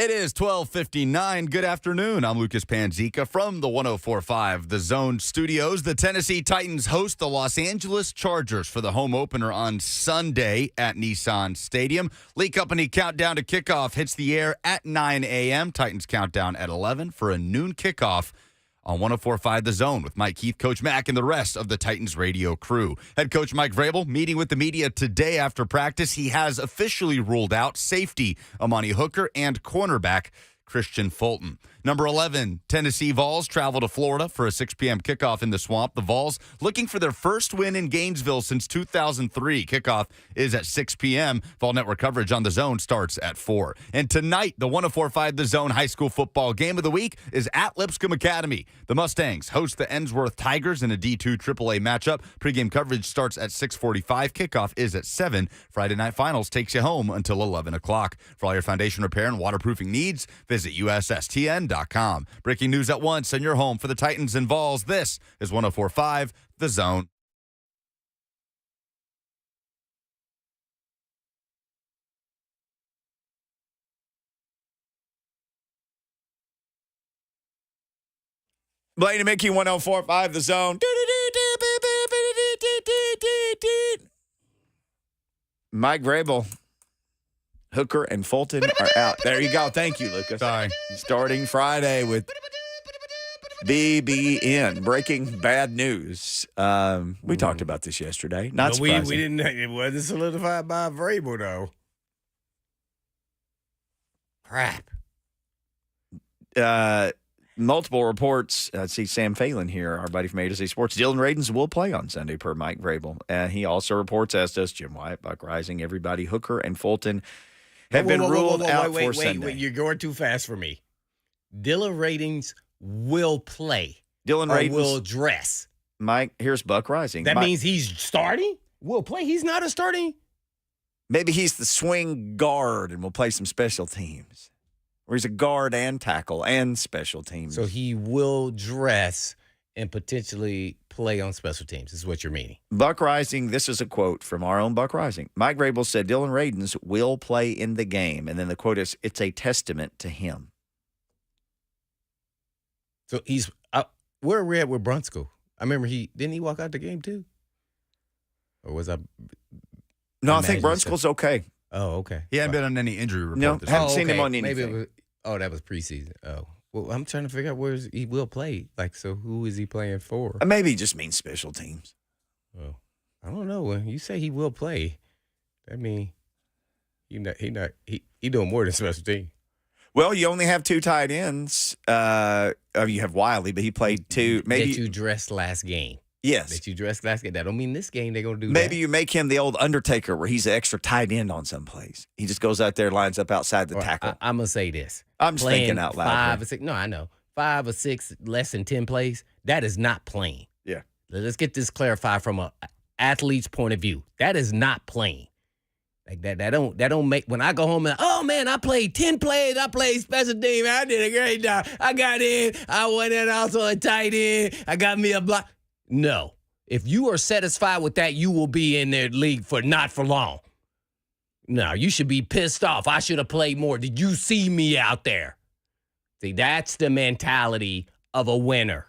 It is 12:59. Good afternoon. I'm Lucas Panzica from the 104.5 The Zone Studios. The Tennessee Titans host the Los Angeles Chargers for the home opener on Sunday at Nissan Stadium. Lee Company countdown to kickoff hits the air at 9 a.m. Titans countdown at 11 for a noon kickoff on 104.5 The Zone with Mike Keith, Coach Mack, and the rest of the Titans radio crew. Head coach Mike Vrabel meeting with the media today after practice. He has officially ruled out safety Amani Hooker and cornerback Christian Fulton. Number 11, Tennessee Vols travel to Florida for a 6 p.m. kickoff in the Swamp. The Vols looking for their first win in Gainesville since 2003. Kickoff is at 6 p.m. Vol Network coverage on The Zone starts at 4. And tonight, the 104.5 The Zone high school football game of the week is at Lipscomb Academy. The Mustangs host the Ensworth Tigers in a D2 AAA matchup. Pregame coverage starts at 6:45. Kickoff is at 7. Friday Night Finals takes you home until 11 o'clock. For all your foundation repair and waterproofing needs, visit USSTN.com. Breaking news at once and your home for the Titans and Vols. This is 104.5 The Zone. Blaine and Mickey, 104.5 The Zone. Mike Vrabel, Hooker, and Fulton are out. There you go. Thank you, Lucas. Sorry. Starting Friday with BBN, breaking bad news. We talked about this yesterday. Not surprising. We didn't. It wasn't solidified by Vrabel, though. Crap. Multiple reports. I see Sam Phelan here, our buddy from A to Z Sports. Dylan Radins will play on Sunday per Mike Vrabel. And he also reports, as does Jim Wyatt, Buck Rising, everybody, Hooker and Fulton have been ruled out for Sunday. Wait, you're going too fast for me. Dylan Ratings will play. Dylan Radins will dress. Mike, here's Buck Rising. That means he's starting? Will play? He's not a starting? Maybe he's the swing guard and will play some special teams. Or he's a guard and tackle and special teams. So he will dress and potentially play on special teams, is what you're meaning. Buck Rising, this is a quote from our own Buck Rising. Mike Vrabel said Dylan Radins will play in the game. And then the quote is, it's a testament to him. So he's where are we at with Brunskill? I remember didn't he walk out the game too? Or was I? No, I think Brunskill's okay. Oh, okay. He hadn't been on any injury report. No, this haven't week. seen him on Maybe anything. that was preseason. Oh, well, I'm trying to figure out where he will play. Like, so who is he playing for? Maybe he just means special teams. Oh, I don't know. When you say he will play, that means he doing more than special team. Well, you only have two tight ends. You have Wiley, but he played two. Maybe that you dressed last game. Yes. That you dressed last game. That don't mean this game they're going to do Maybe that. you make him the old Undertaker where he's an extra tight end on some plays. He just goes out there, lines up outside the tackle. I'm going to say this. I'm just thinking out loud. 5 or 6. No, I know. 5 or 6 less than 10 plays. That is not playing. Yeah. Let's get this clarified from an athlete's point of view. That is not playing. Like that don't make, when I go home and, oh man, I played 10 plays, I played special team, I did a great job. I got in, I went in also a tight end, I got me a block. No. If you are satisfied with that, you will be in their league for not for long. No, you should be pissed off. I should have played more. Did you see me out there? See, that's the mentality of a winner,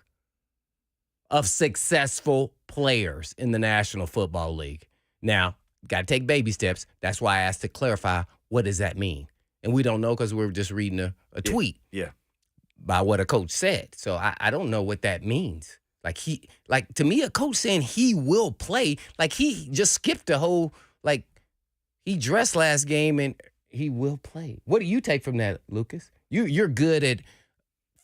of successful players in the National Football League. Now, got to take baby steps. That's why I asked to clarify, what does that mean? And we don't know because we're just reading a tweet by what a coach said. So I don't know what that means. Like to me, a coach saying he will play, like he just skipped the whole, like he dressed last game and he will play. What do you take from that, Lucas? You're good at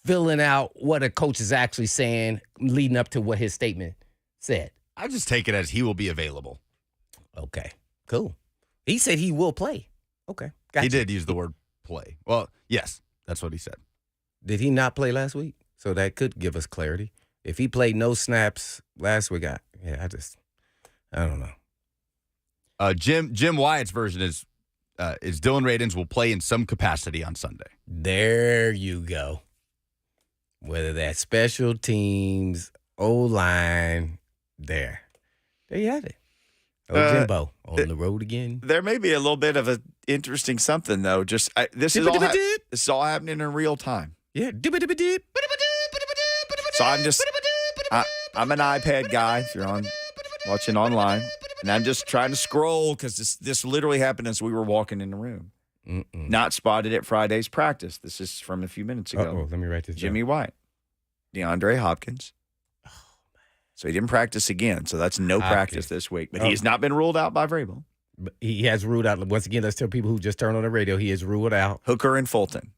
filling out what a coach is actually saying leading up to what his statement said. I just take it as he will be available. Okay, cool. He said he will play. Okay, gotcha. He did use the word play. Well, yes, that's what he said. Did he not play last week? So that could give us clarity. If he played no snaps last week, I don't know. Jim Wyatt's version is Dylan Radins will play in some capacity on Sunday. There you go. Whether that's special teams, O-line, there you have it. Jimbo on the road again. There may be a little bit of a interesting something though. Just this is all happening in real time. Yeah. So I'm an iPad guy. If you're watching online, and I'm just trying to scroll because this literally happened as we were walking in the room. Not spotted at Friday's practice. This is from a few minutes ago. Let me write this down. Jimmy White, DeAndre Hopkins. So he didn't practice again. So that's no practice this week. But he has not been ruled out by Vrabel. But he has ruled out. Once again, let's tell people who just turned on the radio, he is ruled out. Hooker and Fulton,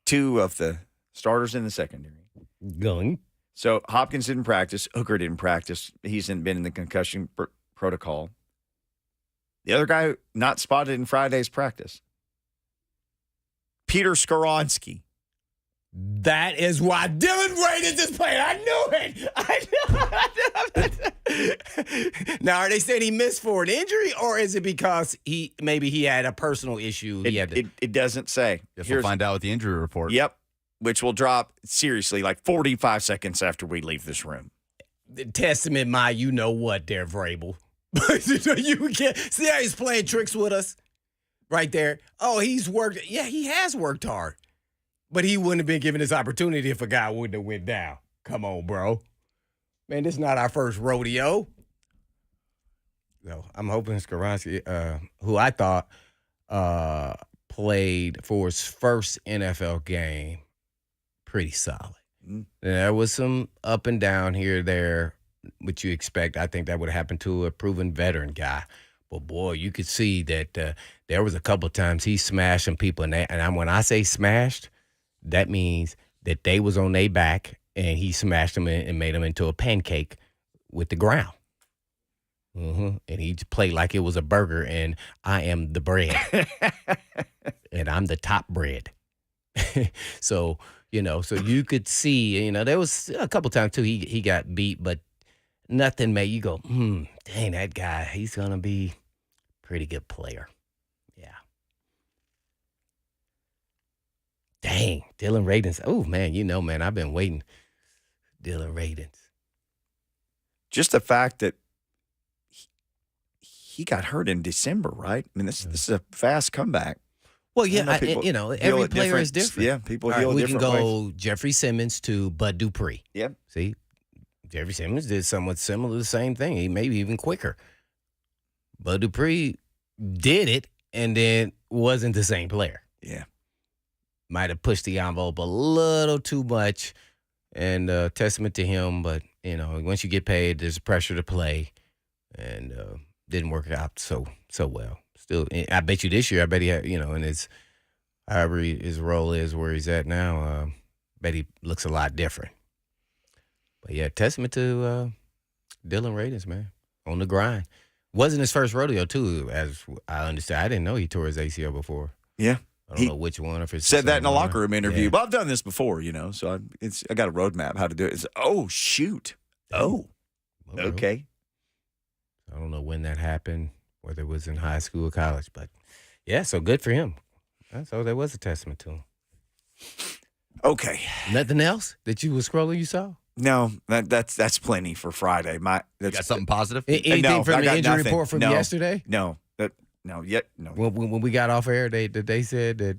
2 of the starters in the secondary. Going. So Hopkins didn't practice. Hooker didn't practice. He's been in the concussion protocol. The other guy not spotted in Friday's practice, Peter Skoronski. That is why Dylan Radins is playing. I knew it. Now, are they saying he missed for an injury, or is it because maybe he had a personal issue? It doesn't say. Guess we'll find out with the injury report. Yep, which will drop seriously like 45 seconds after we leave this room. Testament, you know what, there, Vrabel. You can't see how he's playing tricks with us right there. Oh, he's worked. Yeah, he has worked hard. But he wouldn't have been given this opportunity if a guy wouldn't have went down. Come on, bro. Man, this is not our first rodeo. So I'm hoping Skoronski, who I thought played for his first NFL game, pretty solid. There was some up and down here, there, which you expect. I think that would happen to a proven veteran guy. But, boy, you could see that there was a couple of times he smashed some people. And when I say smashed, that means that they was on their back and he smashed them and made them into a pancake with the ground. And he played like it was a burger, and I am the bread. And I'm the top bread. So you could see, there was a couple times, too, he got beat, but nothing made you go, dang, that guy, he's going to be a pretty good player. Yeah. Dang, Dylan Radins. Oh, man, man, I've been waiting. Dylan Radins. Just the fact that he got hurt in December, right? I mean, this is a fast comeback. Well, yeah, every player is different. Yeah, people heal we different can go ways. Jeffrey Simmons to Bud Dupree. Yep. See, Jeffrey Simmons did somewhat similar, the same thing. He maybe even quicker. Bud Dupree did it and then wasn't the same player. Yeah. Might have pushed the envelope a little too much, and testament to him. But, once you get paid, there's pressure to play, and didn't work out so well. Still, I bet you this year, he had, in however his role is where he's at now, bet he looks a lot different. But, yeah, testament to Dylan Radins, man, on the grind. Wasn't his first rodeo, too, as I understand. I didn't know he tore his ACL before. Yeah. I don't know which one. If it's said that in a locker room interview. Yeah. But I've done this before, so I got a roadmap how to do it. Shoot. Oh, okay. I don't know when that happened, whether it was in high school or college, but yeah, so good for him. So that was a testament to him. Okay. Nothing else that you were scrolling you saw? No, that's plenty for Friday. You got something positive? Anything from the injury report from yesterday? No. No. When we got off air, they said that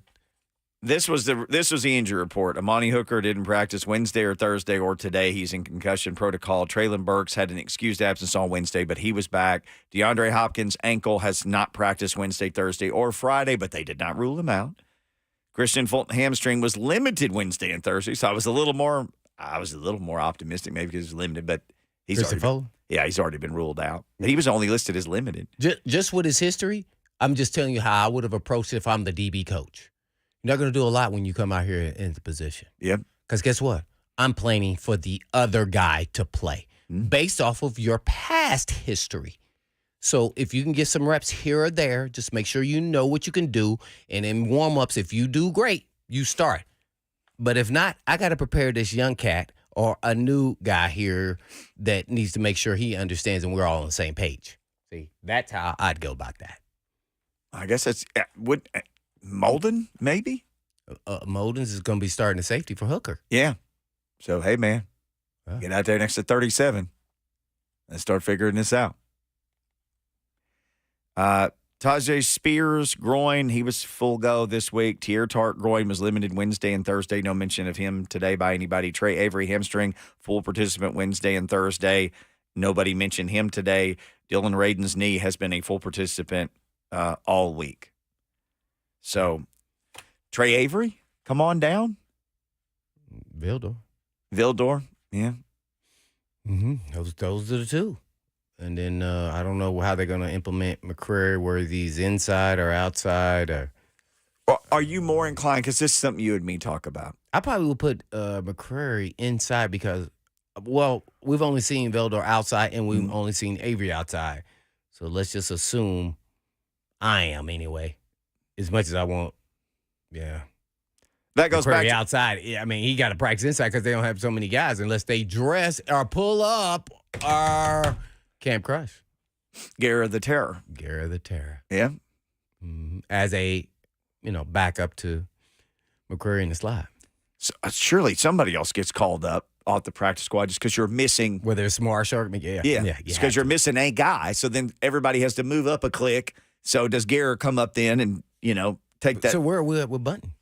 this was the injury report. Amani Hooker didn't practice Wednesday or Thursday or today. He's in concussion protocol. Traylon Burks had an excused absence on Wednesday, but he was back. DeAndre Hopkins' ankle has not practiced Wednesday, Thursday, or Friday, but they did not rule him out. Christian Fulton hamstring was limited Wednesday and Thursday, so I was a little more optimistic maybe because he's limited, but he's already been ruled out. He was only listed as limited. Just with his history, I'm just telling you how I would have approached it if I'm the DB coach. You're not going to do a lot when you come out here in the position. Yep. Because guess what? I'm planning for the other guy to play based off of your past history. So if you can get some reps here or there, just make sure you know what you can do. And in warm-ups, if you do great, you start. But if not, I got to prepare this young cat or a new guy here that needs to make sure he understands and we're all on the same page. See, that's how I'd go about that. I guess that's Molden, maybe? Moldens is going to be starting the safety for Hooker. Yeah. So, hey, man, get out there next to 37 and start figuring this out. Tajay Spears, groin, he was full go this week. Tier Tart, groin, was limited Wednesday and Thursday. No mention of him today by anybody. Trey Avery, hamstring, full participant Wednesday and Thursday. Nobody mentioned him today. Dylan Radin's knee has been a full participant all week. So, Trey Avery, come on down. Vildor, yeah. Mm-hmm. Those are the two. And then I don't know how they're going to implement McCrary, whether he's inside or outside. Or are you more inclined, because this is something you and me talk about? I probably would put McCrary inside because, well, we've only seen Vildor outside and we've only seen Avery outside. So let's just assume I am anyway, as much as I want. Yeah. That goes McCrary back to outside. Yeah, I mean, he got to practice inside because they don't have so many guys unless they dress or pull up or Camp Crush. Gara the Terror. Yeah. Mm-hmm. As a, backup to McCrary in the slot. So, surely somebody else gets called up off the practice squad just because you're missing. Whether it's Marsh or yeah, it's because you're missing a guy. So then everybody has to move up a click. So does Gara come up then and take that? So where are we at with Bunton?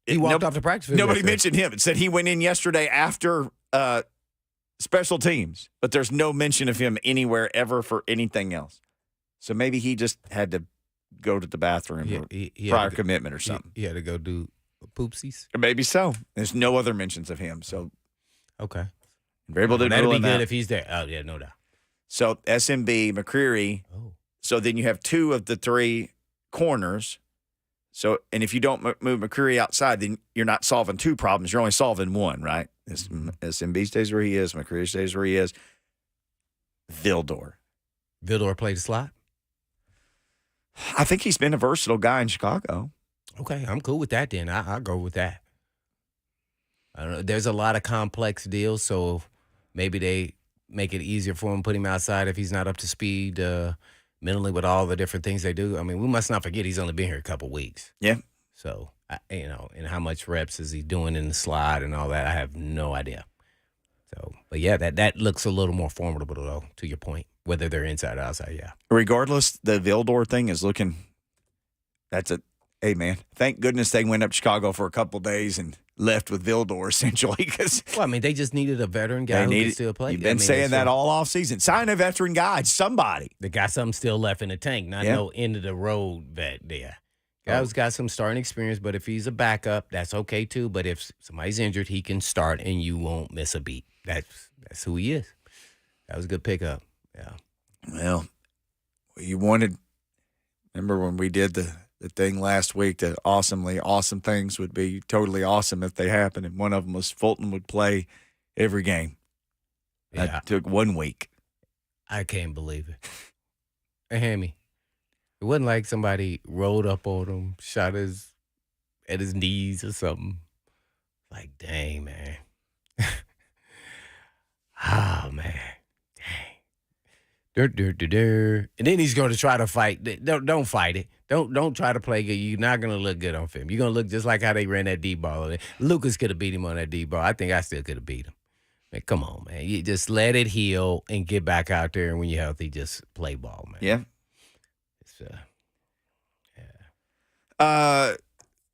He walked off the practice field. Nobody mentioned him. It said he went in yesterday after special teams, but there's no mention of him anywhere ever for anything else. So maybe he just had to go to the bathroom or prior commitment or something. He had to go do poopsies. Maybe so. There's no other mentions of him. So okay, Vrabel didn't that'd rule be him good out. if he's there. Oh yeah, no doubt. So SMB, McCreary. Oh. So then you have two of the three corners. So, and if you don't move McCreary outside, then you're not solving two problems. You're only solving one, right? SMB stays where he is. McCreary stays where he is. Vildor played the slot? I think he's been a versatile guy in Chicago. Okay, I'm cool with that then. I'll go with that. I don't know. There's a lot of complex deals, so maybe they make it easier for him, put him outside if he's not up to speed mentally with all the different things they do. I mean, we must not forget he's only been here a couple weeks. Yeah. So, and how much reps is he doing in the slide and all that, I have no idea. So, but yeah, that looks a little more formidable, though, to your point, whether they're inside or outside, yeah. Regardless, the Vildor thing is looking – hey, man, thank goodness they went up to Chicago for a couple days and left with Vildor, essentially. Well, I mean, they just needed a veteran guy who could still play. You've been saying that all offseason. Sign a veteran guy, somebody. They got something still left in the tank, not no end-of-the-road vet there. Guy's got some starting experience, but if he's a backup, that's okay, too. But if somebody's injured, he can start, and you won't miss a beat. That's who he is. That was a good pickup, yeah. Well, you wanted – remember when we did the thing last week that awesome things would be totally awesome if they happened, and one of them was Fulton would play every game. Yeah. That took 1 week. I can't believe it. Hey, Hammy, it wasn't like somebody rolled up on him, shot at his knees or something. Like, dang, man. Oh, man. Dang. And then he's going to try to fight. Don't fight it. Don't try to play good. You're not going to look good on film. You're going to look just like how they ran that D-ball. Lucas could have beat him on that D-ball. I think I still could have beat him. Man, come on, man. You just let it heal and get back out there, and when you're healthy, just play ball, man. Yeah. It's,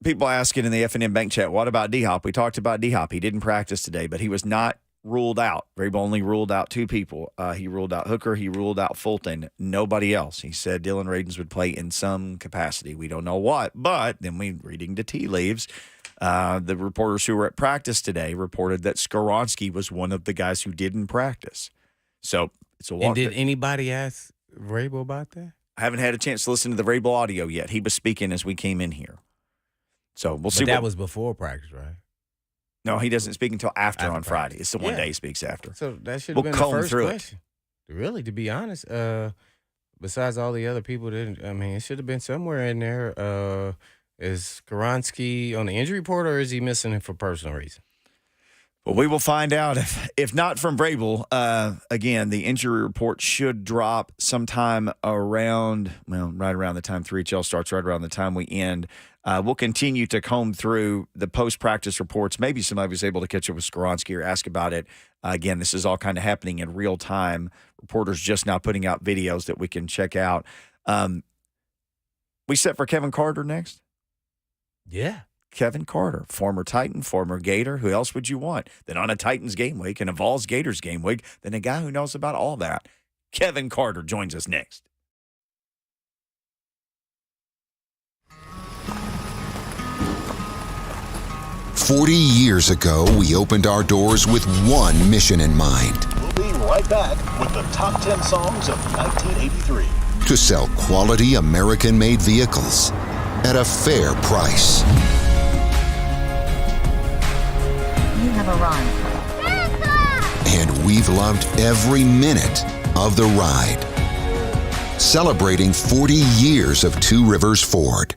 people asking in the F&M Bank chat, what about DHop? We talked about DHop. He didn't practice today, but he was not ruled out. Vrabel only ruled out two people. He ruled out Hooker. He ruled out Fulton. Nobody else. He said Dylan Radins would play in some capacity. We don't know what, but then reading the tea leaves, the reporters who were at practice today reported that Skoronski was one of the guys who didn't practice. So it's a walk. And did anybody ask Vrabel about that? I haven't had a chance to listen to the Vrabel audio yet. He was speaking as we came in here. So we'll see. That was before practice, right? No, he doesn't speak until after on Friday. It's the one day he speaks after. So that should have been the first question. Really, to be honest, besides all the other people, it should have been somewhere in there. Is Skoronski on the injury report, or is he missing it for personal reason? Well, we will find out. If not from Vrabel, again, the injury report should drop sometime right around the time 3HL starts, right around the time we end. We'll continue to comb through the post-practice reports. Maybe somebody was able to catch up with Skoronski or ask about it. Again, this is all kind of happening in real time. Reporters just now putting out videos that we can check out. We set for Kevin Carter next. Yeah. Kevin Carter, former Titan, former Gator. Who else would you want? Then on a Titans game week and a Vols Gators game week, then a guy who knows about all that. Kevin Carter joins us next. "40 years ago, we opened our doors with one mission in mind: We'll be right back with the top 10 songs of 1983. to sell quality American-made vehicles at a fair price. You have arrived. And we've loved every minute of the ride. Celebrating 40 years of Two Rivers Ford.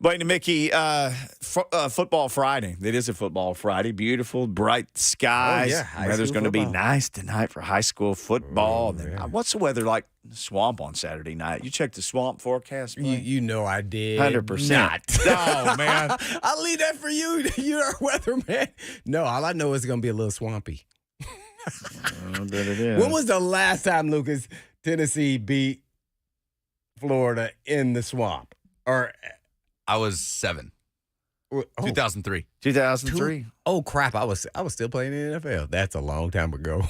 Blaine and Mickey, Football Friday. It is a Football Friday. Beautiful, bright skies. Oh, yeah. High Weather's school going to be football. nice tonight for high school football. Oh, And then, yeah. what's the weather like in the Swamp on Saturday night? You checked the Swamp forecast, Blaine? You know I did 100%. not. Oh, man. I'll leave that for you. You're a weatherman. No, all I know is it's going to be a little swampy. I bet it is. When was the last time, Lucas, Tennessee beat Florida in the swamp? Or I was 7. 2003. 2003. Oh crap! I was still playing in the NFL. That's a long time ago.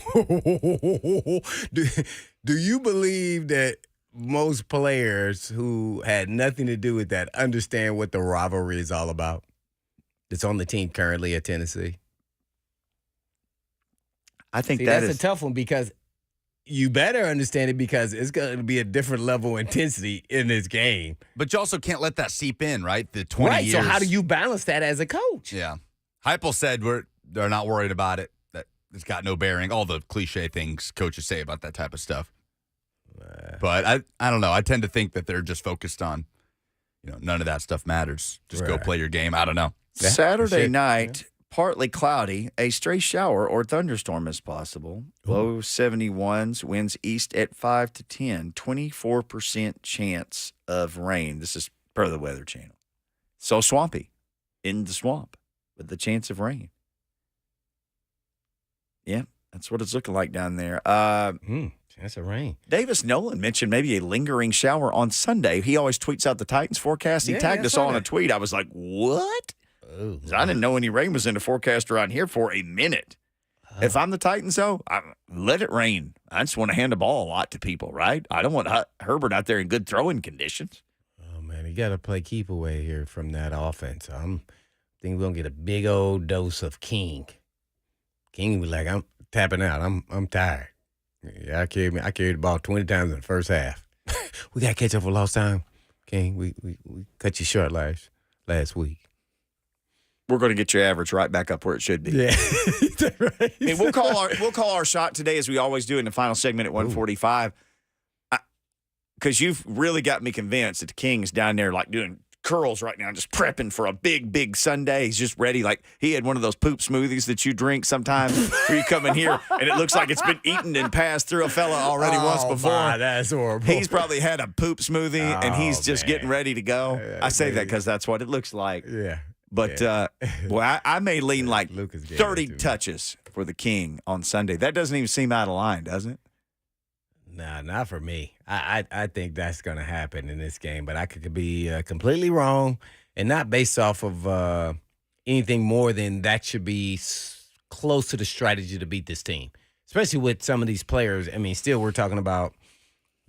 do you believe that most players who had nothing to do with that understand what the rivalry is all about? That's on the team currently at Tennessee. I think See, that that's is a tough one because you better understand it because it's going to be a different level of intensity in this game. But you also can't let that seep in, right? The 20 Right. years. So how do you balance that as a coach? Yeah. Heupel said they're not worried about it, that it's got no bearing. All the cliche things coaches say about that type of stuff. But I don't know. I tend to think that they're just focused on, none of that stuff matters. Just go Right. play your game. I don't know. Yeah, Saturday sure. night. Partly cloudy, a stray shower or thunderstorm is possible. Low 71s, winds east at 5 to 10, 24% chance of rain. This is per the Weather Channel. So swampy, in the swamp, with the chance of rain. Yeah, that's what it's looking like down there. Chance of rain. Davis Nolan mentioned maybe a lingering shower on Sunday. He always tweets out the Titans forecast. He Yeah, tagged I us saw all in a that. tweet. I was like, what? Oh, I didn't know any rain was in the forecast around here for a minute. If I'm the Titans, though, let it rain. I just want to hand the ball a lot to people, right? I don't want Herbert out there in good throwing conditions. Oh, man, you got to play keep away here from that offense. I think we're going to get a big old dose of King. King was like, I'm tapping out. I'm tired. Yeah, I carried the ball 20 times in the first half. We got to catch up for lost time. King, we cut you short last week. We're going to get your average right back up where it should be. Yeah. Right. I mean, we'll call our shot today, as we always do in the final segment at 1:45, because you've really got me convinced that the King's down there like doing curls right now, just prepping for a big Sunday. He's just ready. Like he had one of those poop smoothies that you drink sometimes where you come in here and it looks like it's been eaten and passed through a fella already once before. My, that's horrible. He's probably had a poop smoothie and he's just man. getting ready to go. I say that because that's what it looks like. Yeah. But I may lean like Lucas gave 30 it to me. touches for the King on Sunday. That doesn't even seem out of line, does it? Nah, not for me. I think that's going to happen in this game, but I could be completely wrong and not based off of anything more than that should be close to the strategy to beat this team, especially with some of these players. I mean, still we're talking about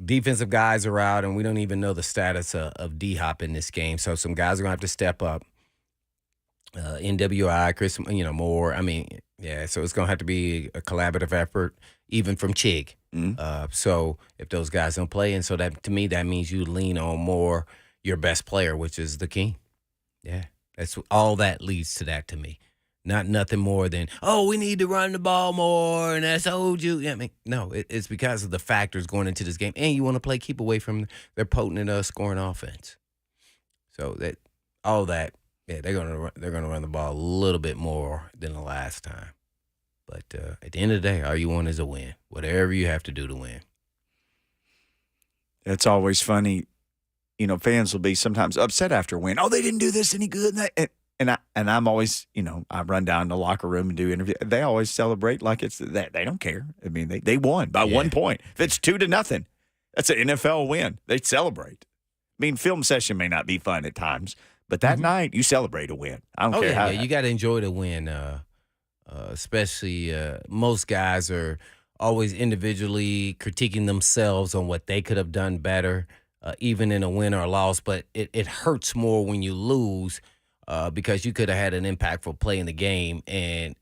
defensive guys are out, and we don't even know the status of DHop in this game. So some guys are going to have to step up. NWI, Chris, Moore. I mean, yeah, so it's going to have to be a collaborative effort, even from Chig. So if those guys don't play, and so that to me, that means you lean on more your best player, which is the King. Yeah, that's all that leads to that to me. Not nothing more than, we need to run the ball more, and that's old you. I mean, no, it's because of the factors going into this game, and you want to play keep away from their potent scoring offense. So that all that. Yeah, they're gonna run the ball a little bit more than the last time, but at the end of the day, all you want is a win. Whatever you have to do to win. It's always funny. Fans will be sometimes upset after a win. Oh, they didn't do this any good. And I'm always, I run down to the locker room and do interviews. They always celebrate like it's that. They don't care. I mean, they won by 1 point. If it's 2-0, that's an NFL win. They celebrate. I mean, film session may not be fun at times. But that night, you celebrate a win. I don't care how. You got to enjoy the win. Especially most guys are always individually critiquing themselves on what they could have done better, even in a win or a loss. But it hurts more when you lose because you could have had an impactful play in the game, and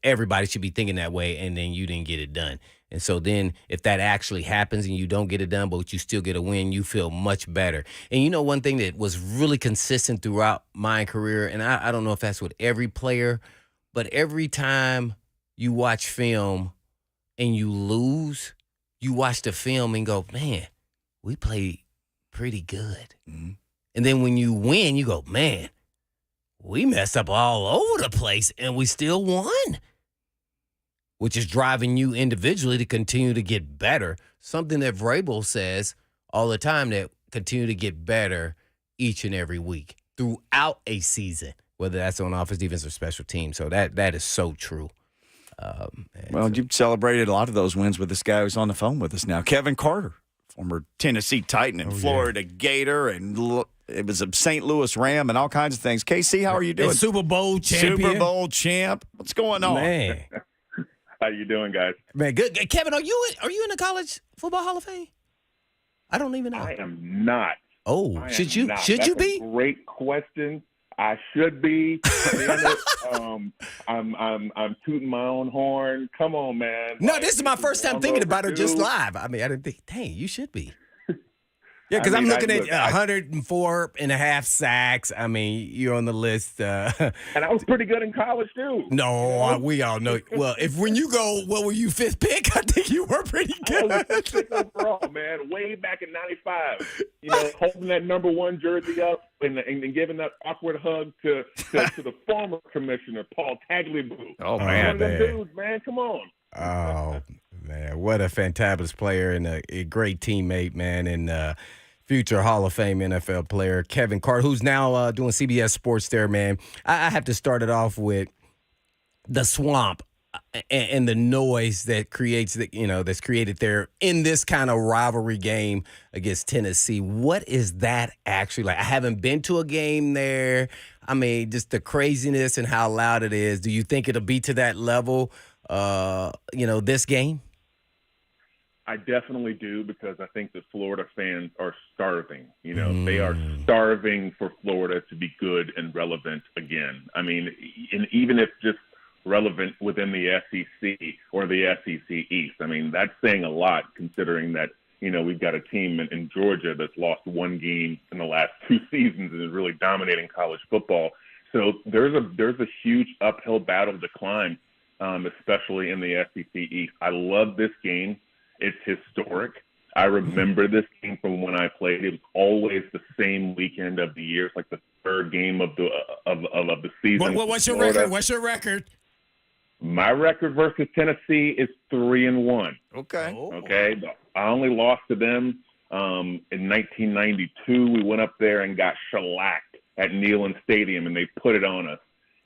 everybody should be thinking that way, and then you didn't get it done. And so then if that actually happens and you don't get it done, but you still get a win, you feel much better. And one thing that was really consistent throughout my career, and I don't know if that's with every player, but every time you watch film and you lose, you watch the film and go, man, we played pretty good. Mm-hmm. And then when you win, you go, man, we messed up all over the place and we still won, which is driving you individually to continue to get better. Something that Vrabel says all the time, that continue to get better each and every week throughout a season, whether that's on offense, defense, or special teams. So that is so true. Well, you've celebrated a lot of those wins with this guy who's on the phone with us now, Kevin Carter, former Tennessee Titan and Florida Gator, and it was a St. Louis Ram and all kinds of things. KC, how are you doing? And Super Bowl champion. Super Bowl champ. What's going on? Man. How you doing, guys? Man, good. Kevin, are you in the College Football Hall of Fame? I don't even know. I am not. Oh, should you? Not. Should That's you be? A great question. I should be. I'm tooting my own horn. Come on, man. No, this is my first time thinking about it just overdue. live. I mean, I didn't think, dang, you should be. Yeah, because I'm looking at 104 and a half sacks. I mean, you're on the list. And I was pretty good in college, too. No, we all know. Well, when you go, what were you, fifth pick? I think you were pretty good. I was sick overall, man. Way back in '95, holding that number 1 jersey up and giving that awkward hug to the former commissioner, Paul Tagliabue. Oh, Man, man. them dudes, man, come on. Oh, man, what a fantabulous player and a great teammate, man, and future Hall of Fame NFL player, Kevin Carter, who's now doing CBS Sports there, man. I have to start it off with the swamp and the noise that creates that's created there in this kind of rivalry game against Tennessee. What is that actually like? I haven't been to a game there. I mean, just the craziness and how loud it is. Do you think it'll be to that level, this game? I definitely do, because I think the Florida fans are starving. They are starving for Florida to be good and relevant again. I mean, and even if just relevant within the SEC or the SEC East. I mean, that's saying a lot, considering that, we've got a team in Georgia that's lost 1 game in the last 2 seasons and is really dominating college football. So there's a huge uphill battle to climb, especially in the SEC East. I love this game. It's historic. I remember this game from when I played. It was always the same weekend of the year. It's like the 3rd game of the season. What's your record? What's your record? My record versus Tennessee is 3-1. Okay. Okay. I only lost to them in 1992. We went up there and got shellacked at Neal Stadium, and they put it on us.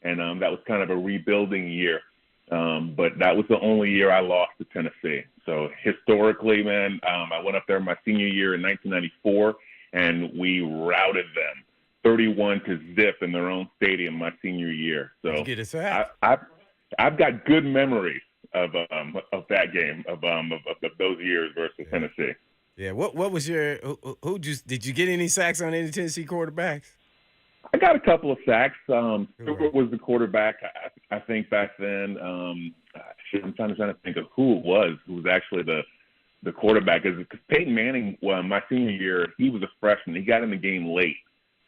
And that was kind of a rebuilding year. But that was the only year I lost to Tennessee. So historically, man, I went up there my senior year in 1994, and we routed them 31-0 in their own stadium my senior year. So get a sack. I've got good memories of that game of those years versus Tennessee. Yeah. What was your did you get any sacks on any Tennessee quarterbacks? I got a couple of sacks. Stewart was the quarterback, I think, back then. I'm trying to think of who it was who was actually the quarterback. Because Peyton Manning, my senior year, he was a freshman. He got in the game late.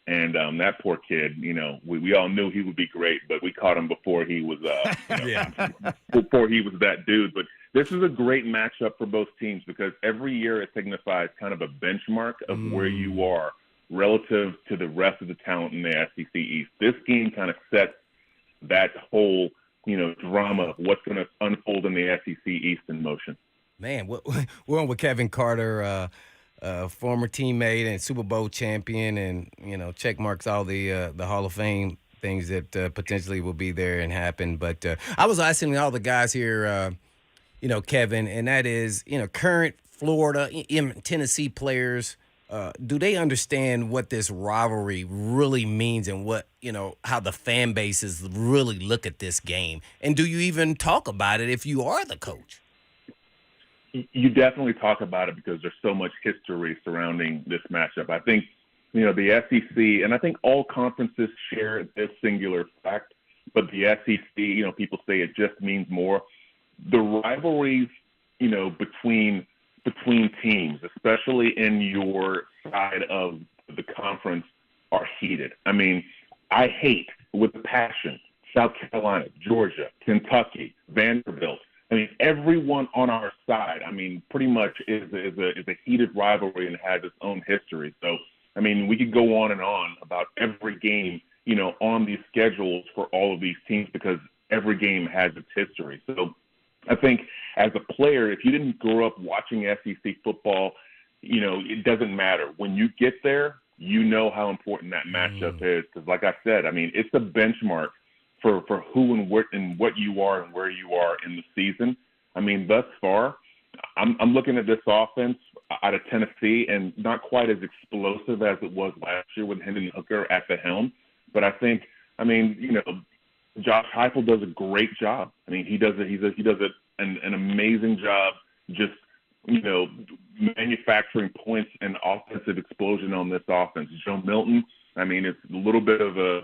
And that poor kid, we all knew he would be great, but we caught him before he was before he was that dude. But this is a great matchup for both teams, because every year it signifies kind of a benchmark of where you are relative to the rest of the talent in the SEC East. This game kind of sets that whole, drama of what's going to unfold in the SEC East in motion. Man, we're on with Kevin Carter, former teammate and Super Bowl champion, and check marks all the Hall of Fame things that potentially will be there and happen. But I was asking all the guys here, Kevin, and that is, current Florida, Tennessee players. Do they understand what this rivalry really means and what, how the fan bases really look at this game? And do you even talk about it if you are the coach? You definitely talk about it, because there's so much history surrounding this matchup. I think, the SEC, and I think all conferences share this singular fact, but the SEC, people say it just means more. The rivalries, between teams, especially in your side of the conference, are heated. I mean, I hate with passion South Carolina, Georgia, Kentucky, Vanderbilt. I mean, everyone on our side, pretty much is a heated rivalry and has its own history. So I mean, we could go on and on about every game, on these schedules for all of these teams because every game has its history. So I think as a player, if you didn't grow up watching SEC football, it doesn't matter. When you get there, you know how important that matchup is. Because like I said, I mean, it's a benchmark for who and what you are and where you are in the season. I mean, thus far, I'm looking at this offense out of Tennessee and not quite as explosive as it was last year with Hendon Hooker at the helm. But I think, Josh Heupel does a great job. I mean, he does an amazing job just, manufacturing points and offensive explosion on this offense. Joe Milton, I mean, it's a little bit of a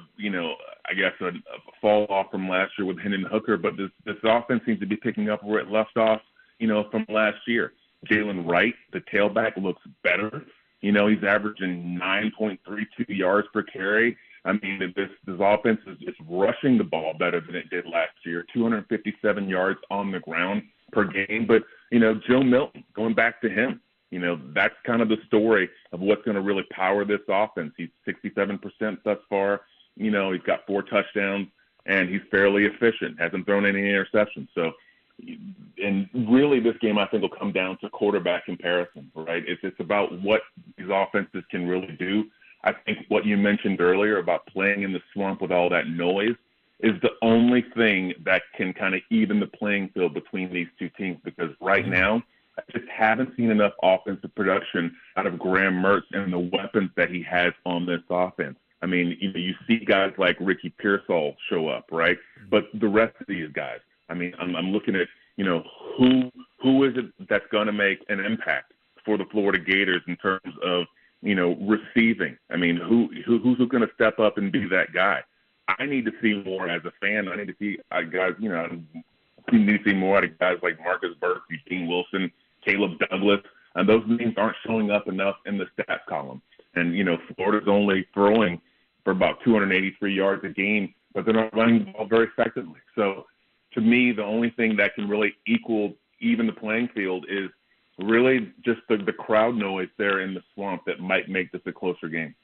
fall off from last year with Hendon Hooker, but this offense seems to be picking up where it left off, from last year. Jalen Wright, the tailback, looks better. He's averaging 9.32 yards per carry. I mean, this offense is just rushing the ball better than it did last year, 257 yards on the ground per game. But, Joe Milton, going back to him, that's kind of the story of what's going to really power this offense. He's 67% thus far. He's got 4 touchdowns, and he's fairly efficient, hasn't thrown any interceptions. So, and really this game I think will come down to quarterback comparison, right? It's about what these offenses can really do. I think what you mentioned earlier about playing in the swamp with all that noise is the only thing that can kind of even the playing field between these two teams, because right now I just haven't seen enough offensive production out of Graham Mertz and the weapons that he has on this offense. I mean, you see guys like Ricky Pearsall show up, right? But the rest of these guys, I mean, I'm looking at, who is it that's going to make an impact for the Florida Gators in terms of, receiving. I mean, who's going to step up and be that guy? I need to see more as a fan. I need to see guys, I need to see more out of guys like Marcus Burke, Eugene Wilson, Caleb Douglas, and those names aren't showing up enough in the stats column. And, Florida's only throwing for about 283 yards a game, but they're not running the ball very effectively. So, to me, the only thing that can really even the playing field is really just the crowd noise there in the swamp that might make this a closer game.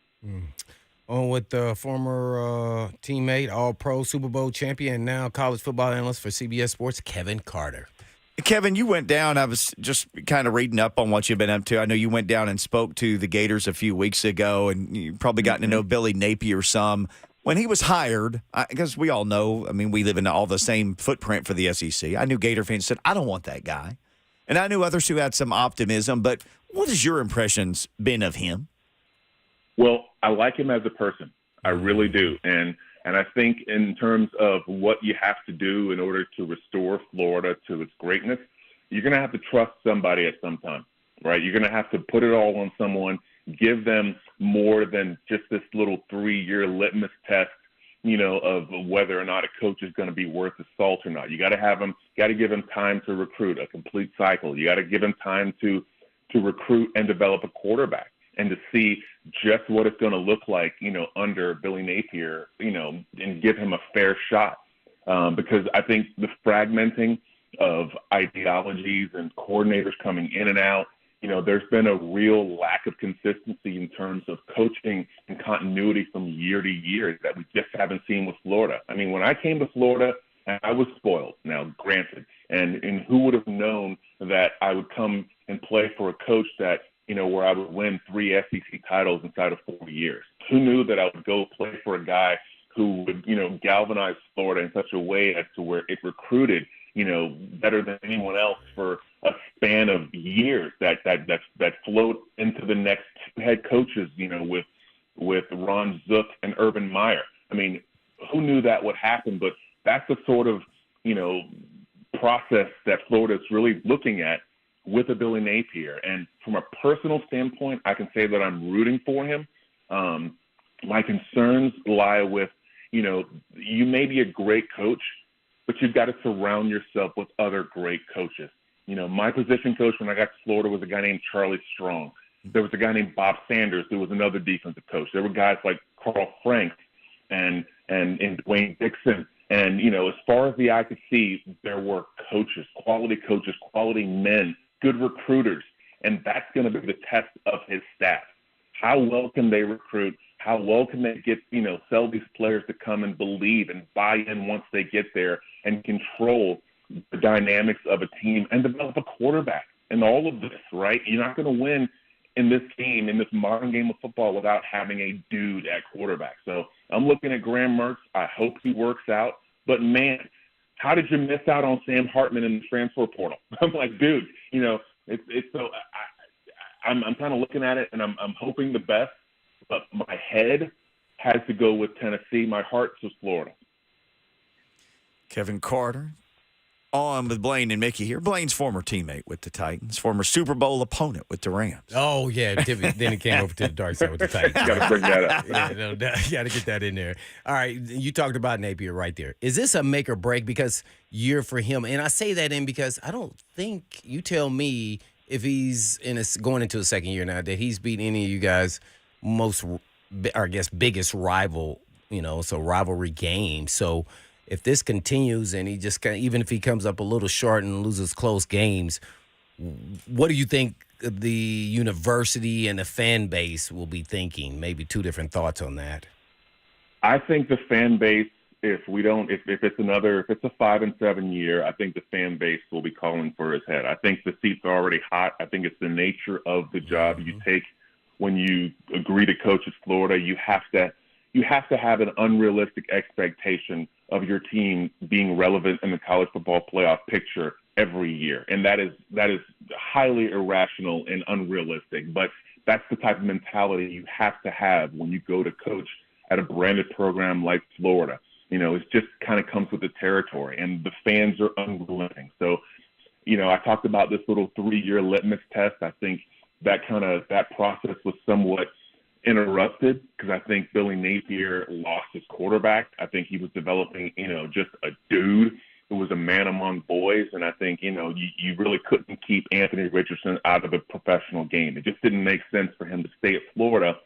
On with the former teammate, All-Pro Super Bowl champion, and now college football analyst for CBS Sports, Kevin Carter. Kevin, you went down. I was just kind of reading up on what you've been up to. I know you went down and spoke to the Gators a few weeks ago, and you've probably gotten to know Billy Napier some. When he was hired, because we all know, I mean, we live in all the same footprint for the SEC. I knew Gator fans said, I don't want that guy. And I knew others who had some optimism, but what has your impressions been of him? Well, I like him as a person. I really do. And I think in terms of what you have to do in order to restore Florida to its greatness, you're going to have to trust somebody at some time, right? You're going to have to put it all on someone, give them more than just this little 3-year litmus test, of whether or not a coach is going to be worth the salt or not. You got to give him time to recruit, a complete cycle. You got to give him time to recruit and develop a quarterback and to see just what it's going to look like, under Billy Napier, and give him a fair shot. Because I think the fragmenting of ideologies and coordinators coming in and out, there's been a real lack of consistency in terms of coaching and continuity from year to year that we just haven't seen with Florida. I mean, when I came to Florida, I was spoiled, now granted, and who would have known that I would come and play for a coach that, where I would win 3 SEC titles inside of 4 years? Who knew that I would go play for a guy who would, galvanize Florida in such a way as to where it recruited, better than anyone else for a span of years that flowed into the next 2 head coaches, with Ron Zook and Urban Meyer. I mean, who knew that would happen? But that's the sort of, process that Florida is really looking at with a Billy Napier. And from a personal standpoint, I can say that I'm rooting for him. My concerns lie with, you may be a great coach, but you've got to surround yourself with other great coaches. My position coach when I got to Florida was a guy named Charlie Strong. There was a guy named Bob Sanders who was another defensive coach. There were guys like Carl Franks and Dwayne Dixon. And, as far as the eye could see, there were coaches, quality men, good recruiters. And that's going to be the test of his staff. How well can they recruit? How well can they get, sell these players to come and believe and buy in once they get there and control the dynamics of a team and develop a quarterback and all of this, right? You're not going to win in this game, in this modern game of football, without having a dude at quarterback. So I'm looking at Graham Mertz. I hope he works out. But, man, how did you miss out on Sam Hartman in the transfer portal? I'm like, dude, it's so I'm kind of looking at it, and I'm hoping the best. But my head has to go with Tennessee. My heart says Florida. Kevin Carter on with Blaine and Mickey here. Blaine's former teammate with the Titans, former Super Bowl opponent with the Rams. Oh, yeah. Then he came over to the dark side with the Titans. Got to bring that up. Yeah, you got to get that in there. All right, you talked about Napier right there. Is this a make or break because year for him? And I say that in because I don't think, you tell me if he's going into his second year now, that he's beat any of you guys' biggest rival, so rivalry game. So if this continues and he just even if he comes up a little short and loses close games, what do you think the university and the fan base will be thinking? Maybe two different thoughts on that. I think the fan base, if it's a 5-7 year, I think the fan base will be calling for his head. I think the seats are already hot. I think it's the nature of the job you take when you agree to coach at Florida. You have to have an unrealistic expectation of your team being relevant in the college football playoff picture every year. And that is highly irrational and unrealistic. But that's the type of mentality you have to have when you go to coach at a branded program like Florida. It just kind of comes with the territory, and the fans are unrelenting. So, I talked about this little 3-year litmus test. I think that process was somewhat interrupted because I think Billy Napier lost his quarterback. I think he was developing, just a dude who was a man among boys. And I think, you really couldn't keep Anthony Richardson out of the professional game. It just didn't make sense for him to stay at Florida,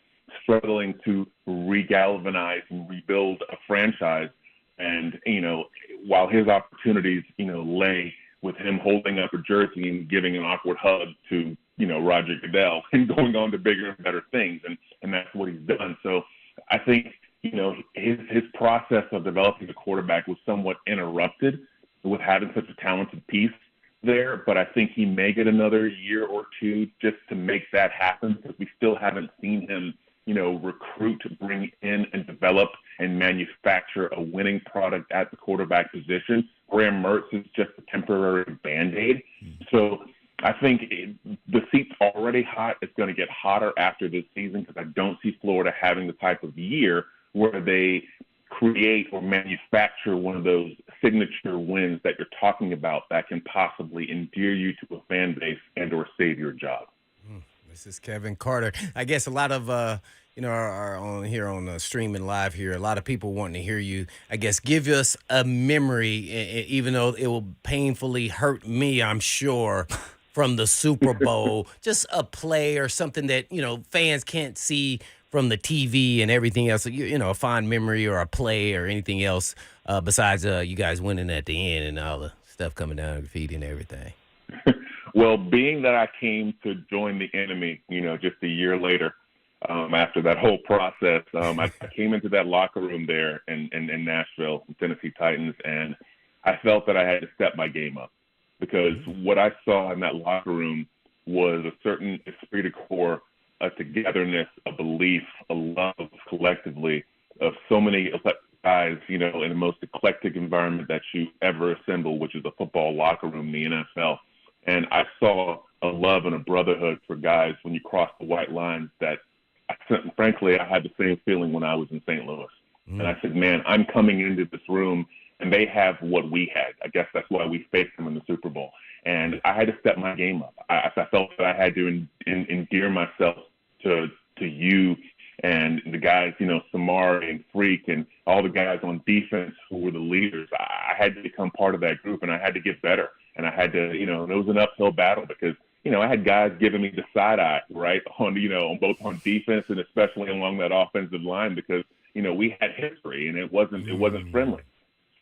struggling to regalvanize and rebuild a franchise. And, while his opportunities, lay with him holding up a jersey and giving an awkward hug to, Roger Goodell and going on to bigger and better things. And that's what he's done. So I think, his process of developing the quarterback was somewhat interrupted with having such a talented piece there. But I think he may get another year or two just to make that happen, because we still haven't seen him, recruit, bring in and develop and manufacture a winning product at the quarterback position. Graham Mertz is just a temporary Band-Aid. So I think the seat's already hot. It's going to get hotter after this season, because I don't see Florida having the type of year where they create or manufacture one of those signature wins that you're talking about that can possibly endear you to a fan base and or save your job. This is Kevin Carter. I guess a lot of are on here on the streaming live here. A lot of people wanting to hear you. I guess give us a memory, even though it will painfully hurt me, I'm sure, from the Super Bowl. Just a play or something that fans can't see from the TV and everything else. A fond memory or a play or anything else besides you guys winning at the end and all the stuff coming down your feet and everything. Well, being that I came to join the enemy, just a year later, after that whole process, I came into that locker room there in Nashville, Tennessee Titans, and I felt that I had to step my game up, because what I saw in that locker room was a certain esprit de corps, a togetherness, a belief, a love collectively of so many guys, in the most eclectic environment that you ever assemble, which is a football locker room, the NFL. And I saw a love and a brotherhood for guys when you cross the white lines that, frankly, I had the same feeling when I was in St. Louis. And I said, man, I'm coming into this room, and they have what we had. I guess that's why we faced them in the Super Bowl. And I had to step my game up. I felt that I had to endear myself to you and the guys, Samari and Freak and all the guys on defense who were the leaders. I had to become part of that group, and I had to get better. And I had to, it was an uphill battle, because, I had guys giving me the side eye, right, on both on defense and especially along that offensive line, because, we had history and it wasn't friendly.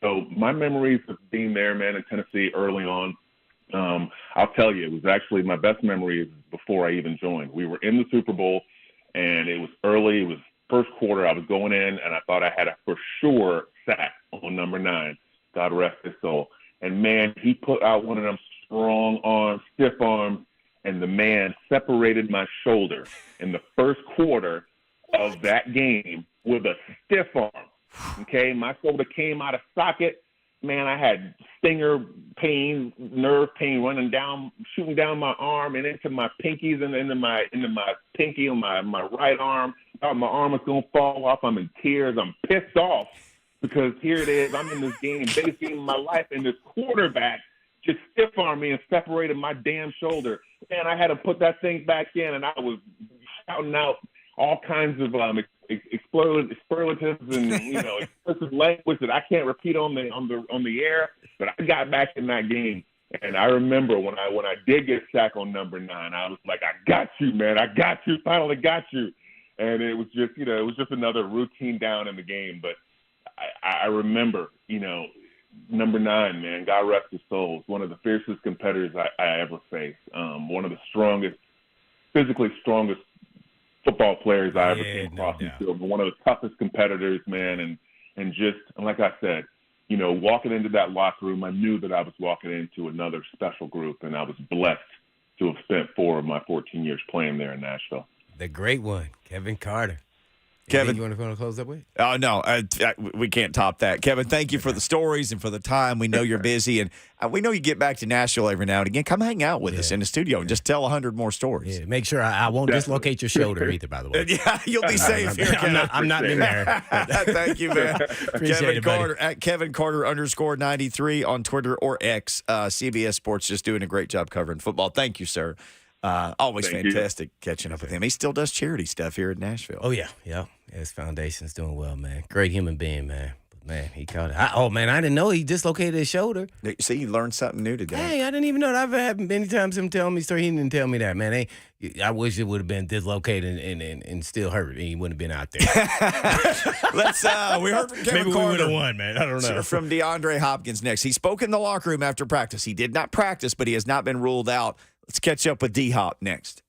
So my memories of being there, man, in Tennessee early on, I'll tell you, it was actually my best memory before I even joined. We were in the Super Bowl, and it was early. It was first quarter. I was going in, and I thought I had a for sure sack on number 9. God rest his soul. And man, he put out one of them strong arms, stiff arms, and the man separated my shoulder in the first quarter of that game with a stiff arm. Okay, my shoulder came out of socket. Man, I had stinger pain, nerve pain running down, shooting down my arm and into my pinkies and into my pinky on my right arm. Thought my arm was gonna fall off. I'm in tears. I'm pissed off because here it is. I'm in this game, basing my life, and this quarterback just stiff armed me and separated my damn shoulder. Man, I had to put that thing back in, and I was shouting out all kinds of superlatives and explicit language that I can't repeat on the air. But I got back in that game, and I remember when I did get sacked on number 9, I was like, I got you, man, I got you, finally got you. And it was just another routine down in the game. But I remember, number 9, man, God rest his soul, is one of the fiercest competitors I ever faced. One of the physically strongest football players I ever came across the field. One of the toughest competitors, man, and just like I said, walking into that locker room, I knew that I was walking into another special group, and I was blessed to have spent 4 of my 14 years playing there in Nashville. The great one, Kevin Carter. Kevin, you want to close up with? Oh, no, we can't top that. Kevin, thank you for the stories and for the time. We know you're busy, and we know you get back to Nashville every now and again. Come hang out with us in the studio and just tell 100 more stories. Yeah, make sure I won't dislocate your shoulder either, by the way. Yeah, you'll be safe here, Kevin. I'm not in there. Thank you, man. Kevin it, Carter, at Kevin Carter _93 on Twitter or X. CBS Sports just doing a great job covering football. Thank you, sir. Always fantastic catching up with him. He still does charity stuff here in Nashville. Oh, yeah. His foundation's doing well, man. Great human being, man. But, man, he caught it. I didn't know he dislocated his shoulder. See, you learned something new today. Hey, I didn't even know that. I've had many times him telling me story. He didn't tell me that, man. I wish it would have been dislocated and still hurt, and he wouldn't have been out there. We heard from Kevin Maybe Carter. we would have won, man. I don't know. From DeAndre Hopkins next. He spoke in the locker room after practice. He did not practice, but he has not been ruled out. Let's catch up with DHop next.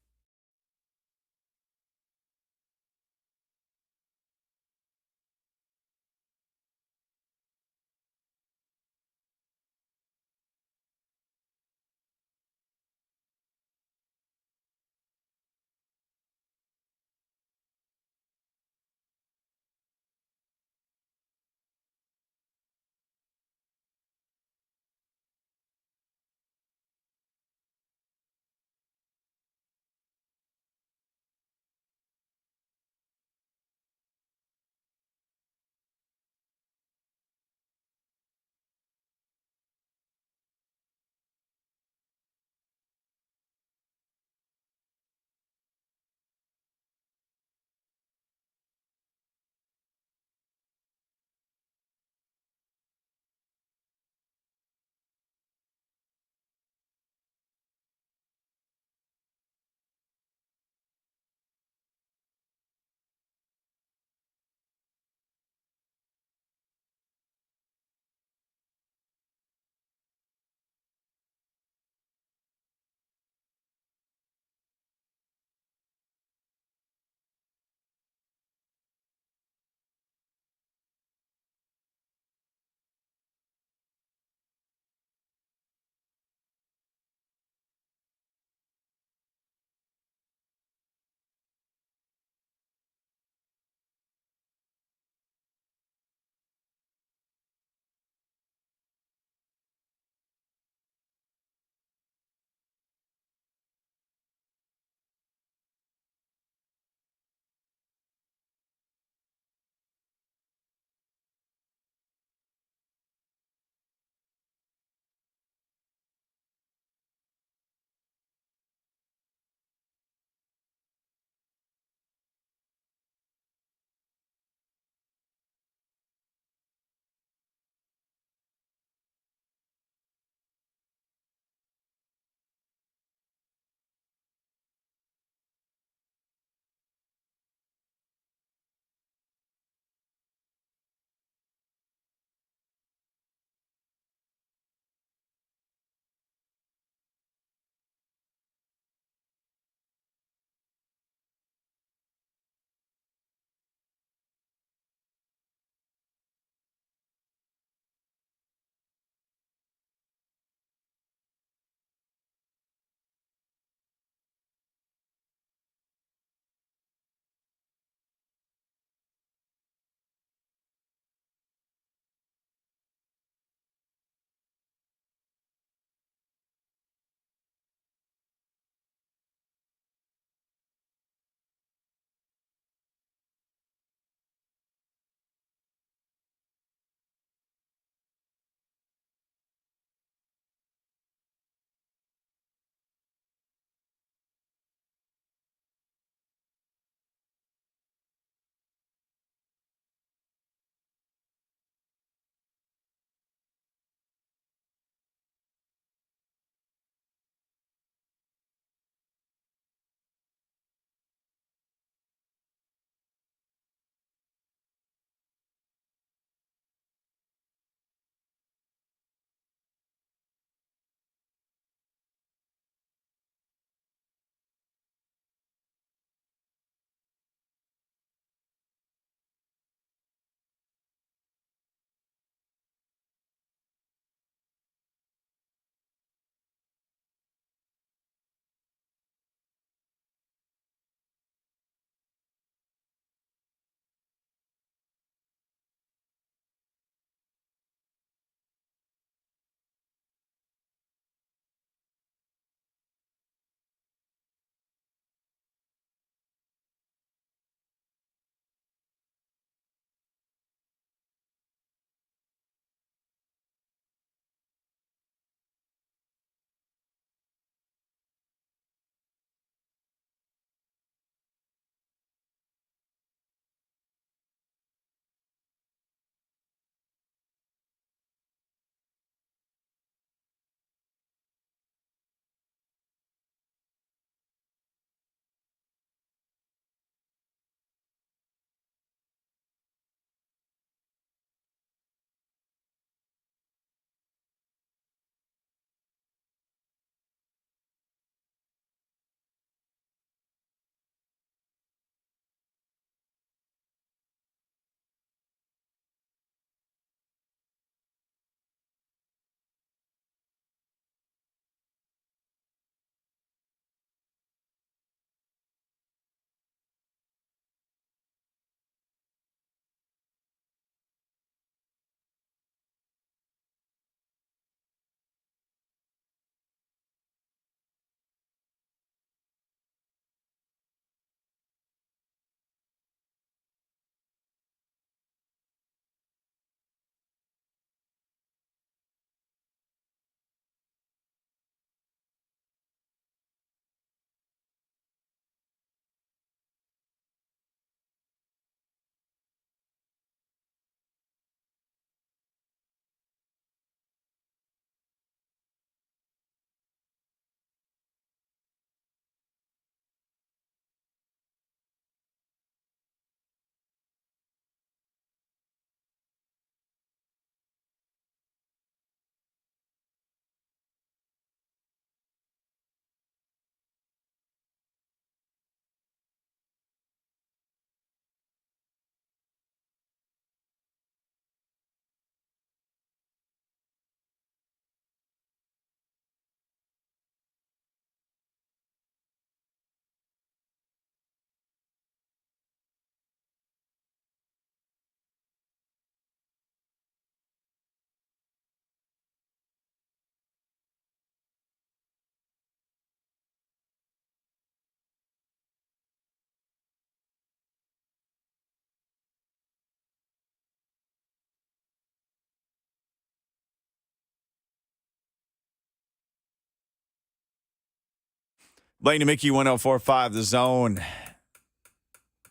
Blaine and Mickey, 104.5 The Zone.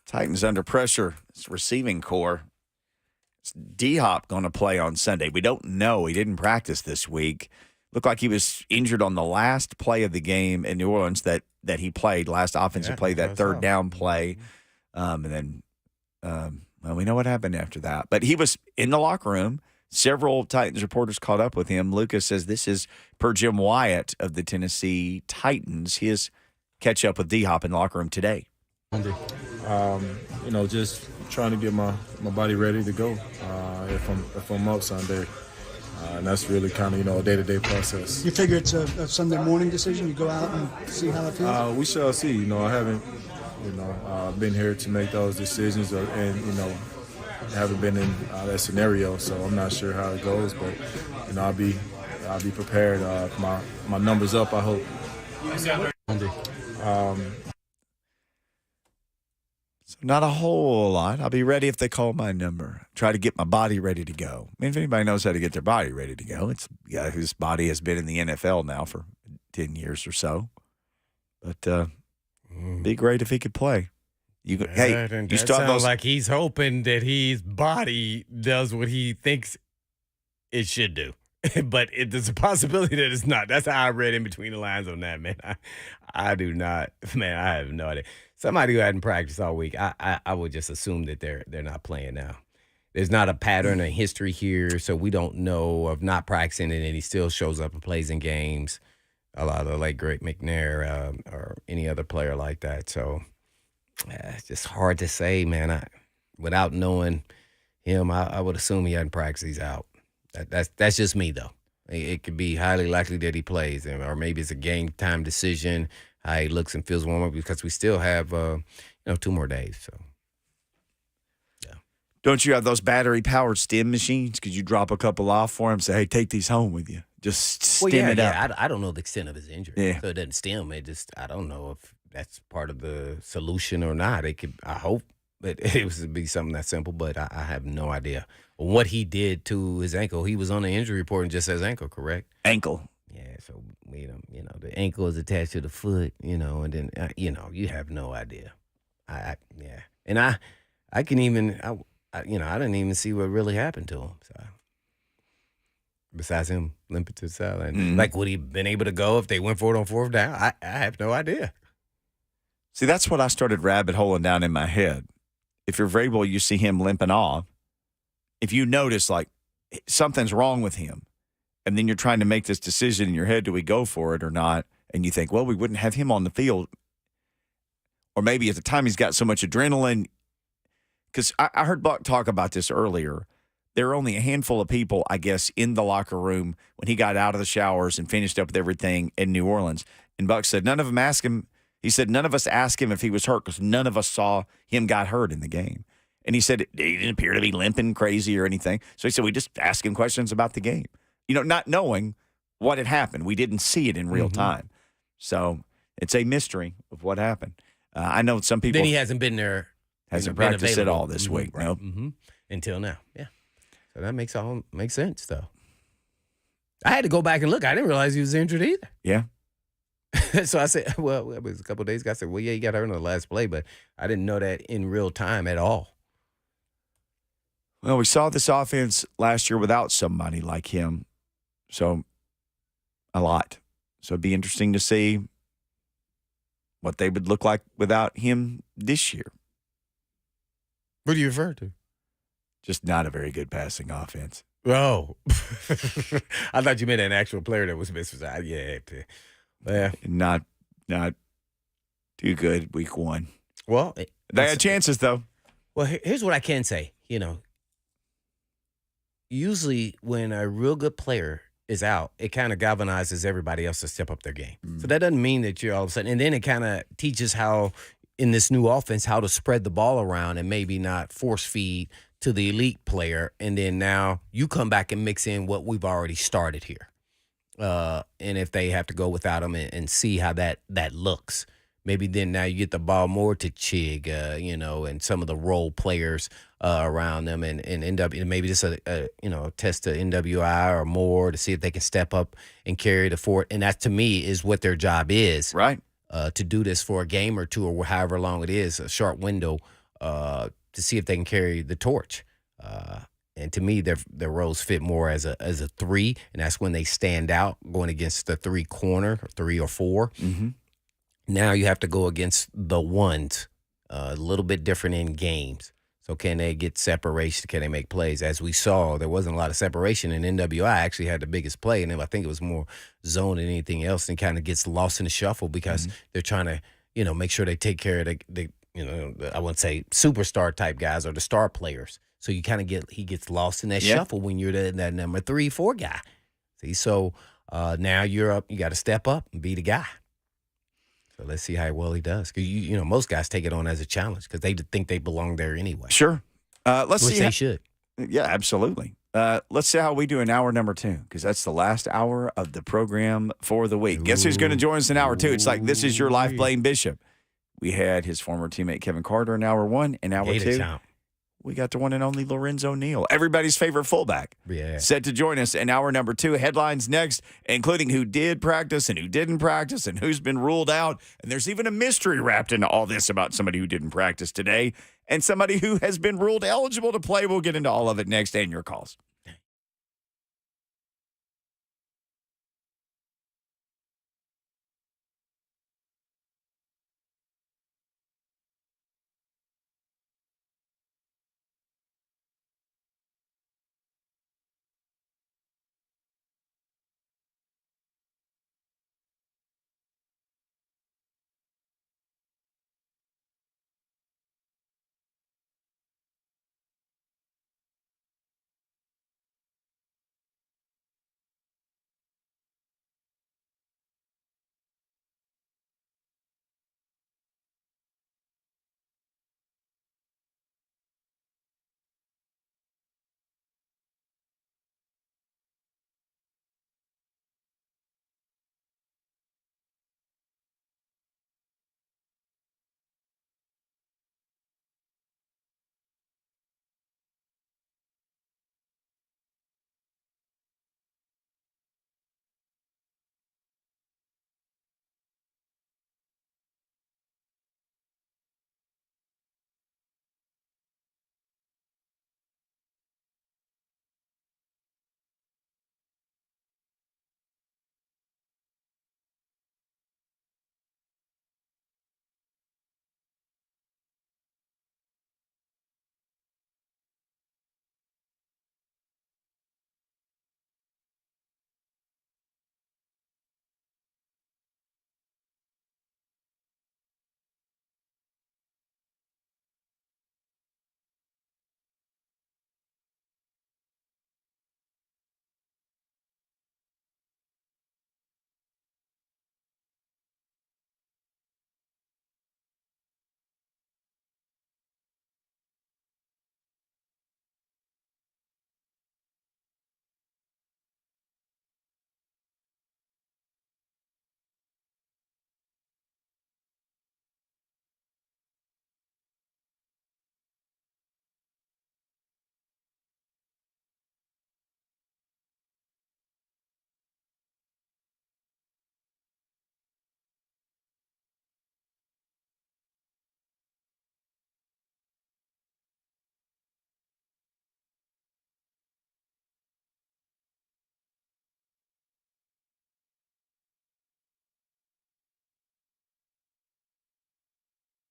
Titans under pressure. It's receiving core. Is DHop going to play on Sunday? We don't know. He didn't practice this week. Looked like he was injured on the last play of the game in New Orleans that he played, last offensive play, that third down play. And then, well, we know what happened after that. But he was in the locker room. Several Titans reporters caught up with him. Lucas says this is per Jim Wyatt of the Tennessee Titans. His catch up with DHop in the locker room today. Just trying to get my body ready to go if I'm up Sunday. And that's really kind of, a day-to-day process. You figure it's a Sunday morning decision? You go out and see how it feels? We shall see. I haven't, been here to make those decisions and haven't been in that scenario, so I'm not sure how it goes. But, I'll be prepared. If my number's up, I hope. So not a whole lot. I'll be ready if they call my number. Try to get my body ready to go. I mean, if anybody knows how to get their body ready to go, it's a guy whose body has been in the NFL now for 10 years or so. But be great if he could play. You still have those. Like he's hoping that his body does what he thinks it should do. But there's a possibility that it's not. That's how I read in between the lines on that, man. I do not. Man, I have no idea. Somebody who hadn't practiced all week, I would just assume that they're not playing now. There's not a pattern of history here, so we don't know of not practicing, and then he still shows up and plays in games. A lot of the late great McNair or any other player like that. So it's just hard to say, man. Without knowing him, I would assume he hadn't practiced. He's out. That's just me, though. It could be highly likely that he plays, or maybe it's a game time decision, how he looks and feels warm up, because we still have 2 more days. So, yeah. Don't you have those battery-powered stim machines? Could you drop a couple off for him? Say, hey, take these home with you. Just stim it up. I don't know the extent of his injury. Yeah. So it doesn't stem. I don't know if that's part of the solution or not. I hope that it would be something that simple, but I have no idea what he did to his ankle. He was on the injury report and just says ankle, correct? Ankle. Yeah, so the ankle is attached to the foot, and then you have no idea. And I didn't even see what really happened to him. So besides him limping to the sideline, like would he been able to go if they went for it on fourth down? I have no idea. See, that's what I started rabbit holing down in my head. If you're Vrabel, you see him limping off. If you notice like something's wrong with him, and then you're trying to make this decision in your head, do we go for it or not? And you think, well, we wouldn't have him on the field. Or maybe at the time he's got so much adrenaline. Because I heard Buck talk about this earlier. There are only a handful of people, I guess, in the locker room when he got out of the showers and finished up with everything in New Orleans. And Buck said none of them asked him. He said none of us asked him if he was hurt because none of us saw him got hurt in the game. And he said he didn't appear to be limping crazy or anything. So he said we just asked him questions about the game. Not knowing what had happened. We didn't see it in real time. So it's a mystery of what happened. I know some people. Then he hasn't been there. Hasn't practiced at all this week. Right. Nope. Until now. Yeah. So that makes sense, though. I had to go back and look. I didn't realize he was injured either. Yeah. So I said, well, it was a couple of days ago. I said, well, yeah, he got hurt on the last play, but I didn't know that in real time at all. Well, we saw this offense last year without somebody like him. So, a lot. So, it'd be interesting to see what they would look like without him this year. What do you refer to? Just not a very good passing offense. Oh. I thought you meant an actual player that was missing. Yeah. Well, Not too good week one. Well, They had chances, though. Well, here's what I can say. Usually when a real good player is out, it kind of galvanizes everybody else to step up their game. So that doesn't mean that you're all of a sudden, and then it kind of teaches how, in this new offense, how to spread the ball around and maybe not force feed to the elite player. And then now you come back and mix in what we've already started here. And if they have to go without him and see how that looks, maybe then now you get the ball more to Chig, and some of the role players around them, and end up maybe just a test to NWI or more to see if they can step up and carry the fort. And that to me is what their job is, Right. to do this for a game or two or however long it is, a short window, to see if they can carry the torch. And to me, their roles fit more as a three, and that's when they stand out going against the three corner, 3 or 4. Mm-hmm. Now you have to go against the ones, a little bit different in games. So can they get separation? Can they make plays? As we saw, there wasn't a lot of separation, and NWI actually had the biggest play, and I think it was more zone than anything else, and kind of gets lost in the shuffle because they're trying to, make sure they take care of the I wouldn't say superstar type guys or the star players. So you kind of he gets lost in that shuffle when you're that number 3, 4 guy. See, so now you're up. You got to step up and be the guy. So let's see how well he does. Because most guys take it on as a challenge because they think they belong there anyway. Sure. Let's Which see. They should. Yeah, absolutely. Let's see how we do in hour number 2, because that's the last hour of the program for the week. Guess who's going to join us in hour 2? It's like This Is Your Life, Blaine Bishop. We had his former teammate Kevin Carter in hour 1. In hour 2, we got the one and only Lorenzo Neal, everybody's favorite fullback, set to join us in hour number 2. Headlines next, including who did practice and who didn't practice and who's been ruled out. And there's even a mystery wrapped into all this about somebody who didn't practice today and somebody who has been ruled eligible to play. We'll get into all of it next and your calls.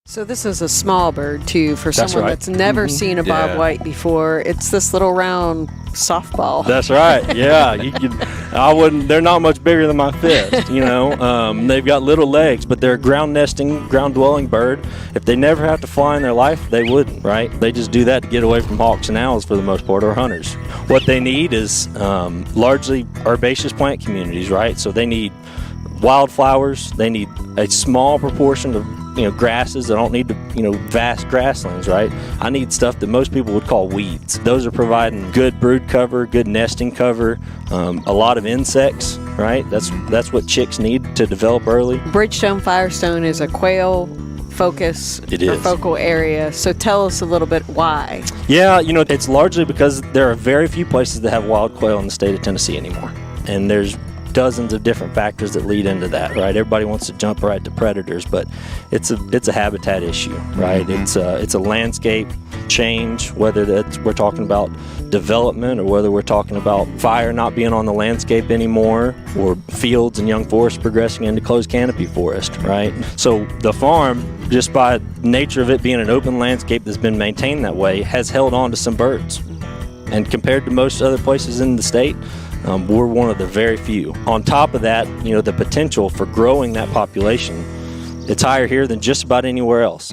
So this is a small bird, too, for That's someone right. that's never seen a bob white before. It's this little round softball. That's right. Yeah, they're not much bigger than my fist. They've got little legs, but they're a ground nesting, ground dwelling bird. If they never have to fly in their life, they wouldn't. Right? They just do that to get away from hawks and owls for the most part, or hunters. What they need is largely herbaceous plant communities. Right? So they need wildflowers. They need a small proportion of grasses. They don't need vast grasslands, right? I need stuff that most people would call weeds. Those are providing good brood cover, good nesting cover, a lot of insects, right? That's what chicks need to develop early. Bridgestone Firestone is a quail focus or focal area. So tell us a little bit why. Yeah, it's largely because there are very few places that have wild quail in the state of Tennessee anymore. And there's dozens of different factors that lead into that, right? Everybody wants to jump right to predators, but it's a habitat issue, right? It's a landscape change, whether we're talking about development or whether we're talking about fire not being on the landscape anymore, or fields and young forests progressing into closed canopy forest, right? So the farm, just by nature of it being an open landscape that's been maintained that way, has held on to some birds. And compared to most other places in the state, we're one of the very few. On top of that, the potential for growing that population, it's higher here than just about anywhere else.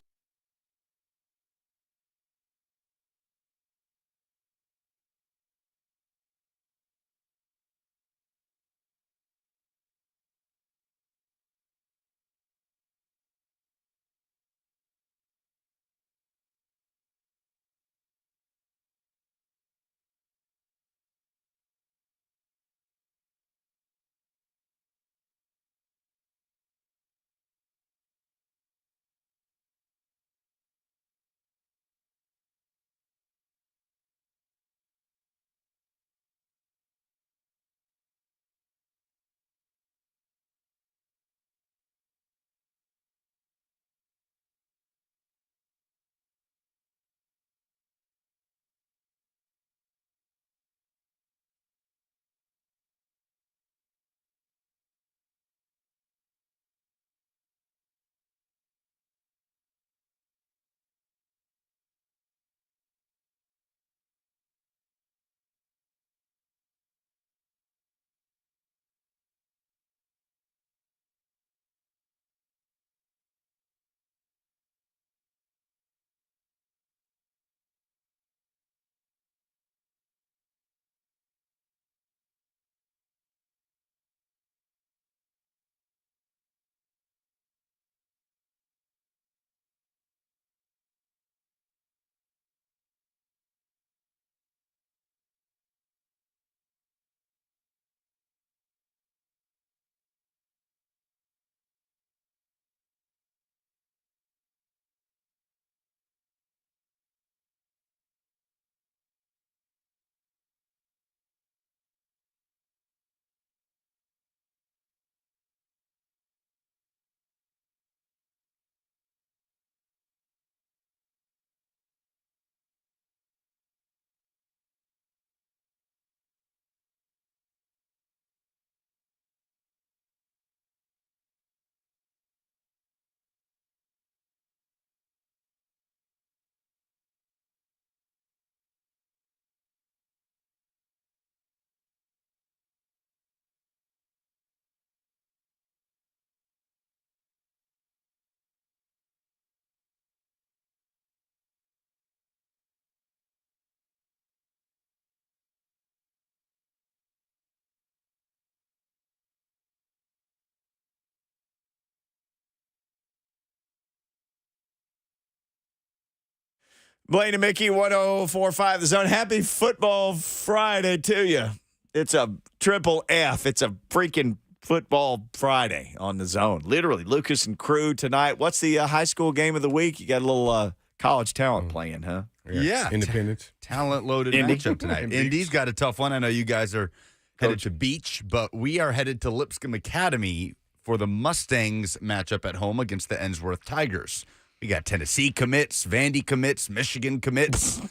Blaine and Mickey, 104.5 The Zone. Happy Football Friday to you. It's a triple F. It's a freaking Football Friday on The Zone. Literally, Lucas and crew tonight. What's the high school game of the week? You got a little college talent playing, huh? Yeah. Independence. Talent-loaded Indy. matchup tonight. Indy's got a tough one. I know you guys are headed to Beach, but we are headed to Lipscomb Academy for the Mustangs matchup at home against the Ensworth Tigers. We got Tennessee commits, Vandy commits, Michigan commits. A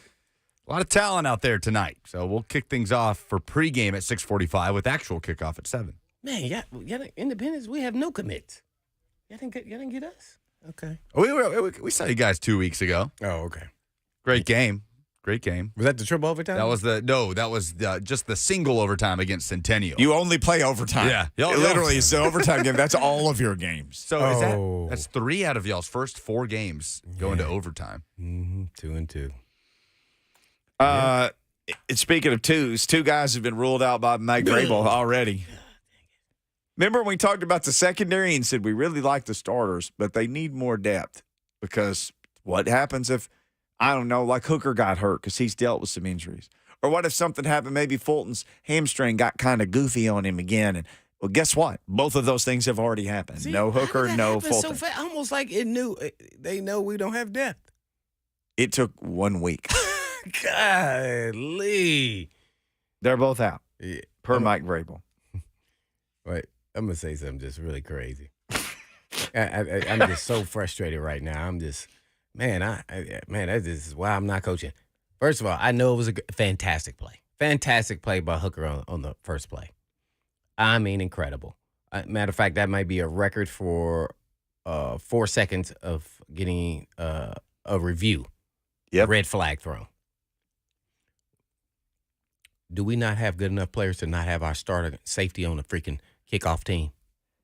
lot of talent out there tonight. So we'll kick things off for pregame at 6:45 with actual kickoff at 7. Man, yeah, Independence, we have no commits. Y'all didn't get us? Okay. We saw you guys 2 weeks ago. Oh, okay. Great game. Great game. Was that the triple overtime? That was just the single overtime against Centennial. You only play overtime. Yeah. Literally, it's the overtime game. That's all of your games. So that's 3 out of y'all's first 4 games going to overtime. 2-2. Speaking of twos, 2 guys have been ruled out by Mike Vrabel already. Remember when we talked about the secondary and said we really like the starters, but they need more depth because what happens if, I don't know, like Hooker got hurt because he's dealt with some injuries? Or what if something happened, maybe Fulton's hamstring got kind of goofy on him again? And well, guess what? Both of those things have already happened. See, no Hooker, no Fulton. So almost like they know we don't have depth. It took 1 week. Golly. They're both out, Yeah. per Mike Vrabel. Wait, I'm gonna say something just really crazy. I'm just so frustrated right now. I'm just, man, this is why I'm not coaching. First of all, I know it was a fantastic play by Hooker on the first play. I mean, incredible. Matter of fact, that might be a record for 4 seconds of getting a review. Yep. Red flag thrown. Do we not have good enough players to not have our starter safety on the freaking kickoff team?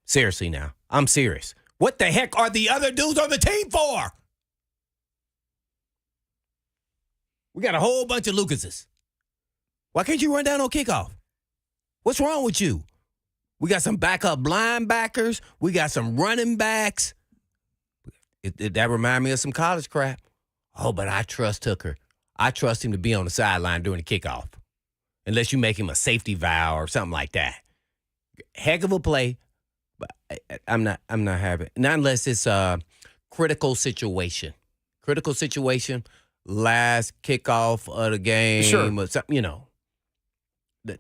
Seriously now. I'm serious. What the heck are the other dudes on the team for? We got a whole bunch of Lucases. Why can't you run down on kickoff? What's wrong with you? We got some backup linebackers. We got some running backs. That remind me of some college crap. Oh, but I trust Hooker. I trust him to be on the sideline during the kickoff. Unless you make him a safety valve or something like that. Heck of a play, but I'm not having it. Not unless it's a critical situation. Critical situation, last kickoff of the game or something,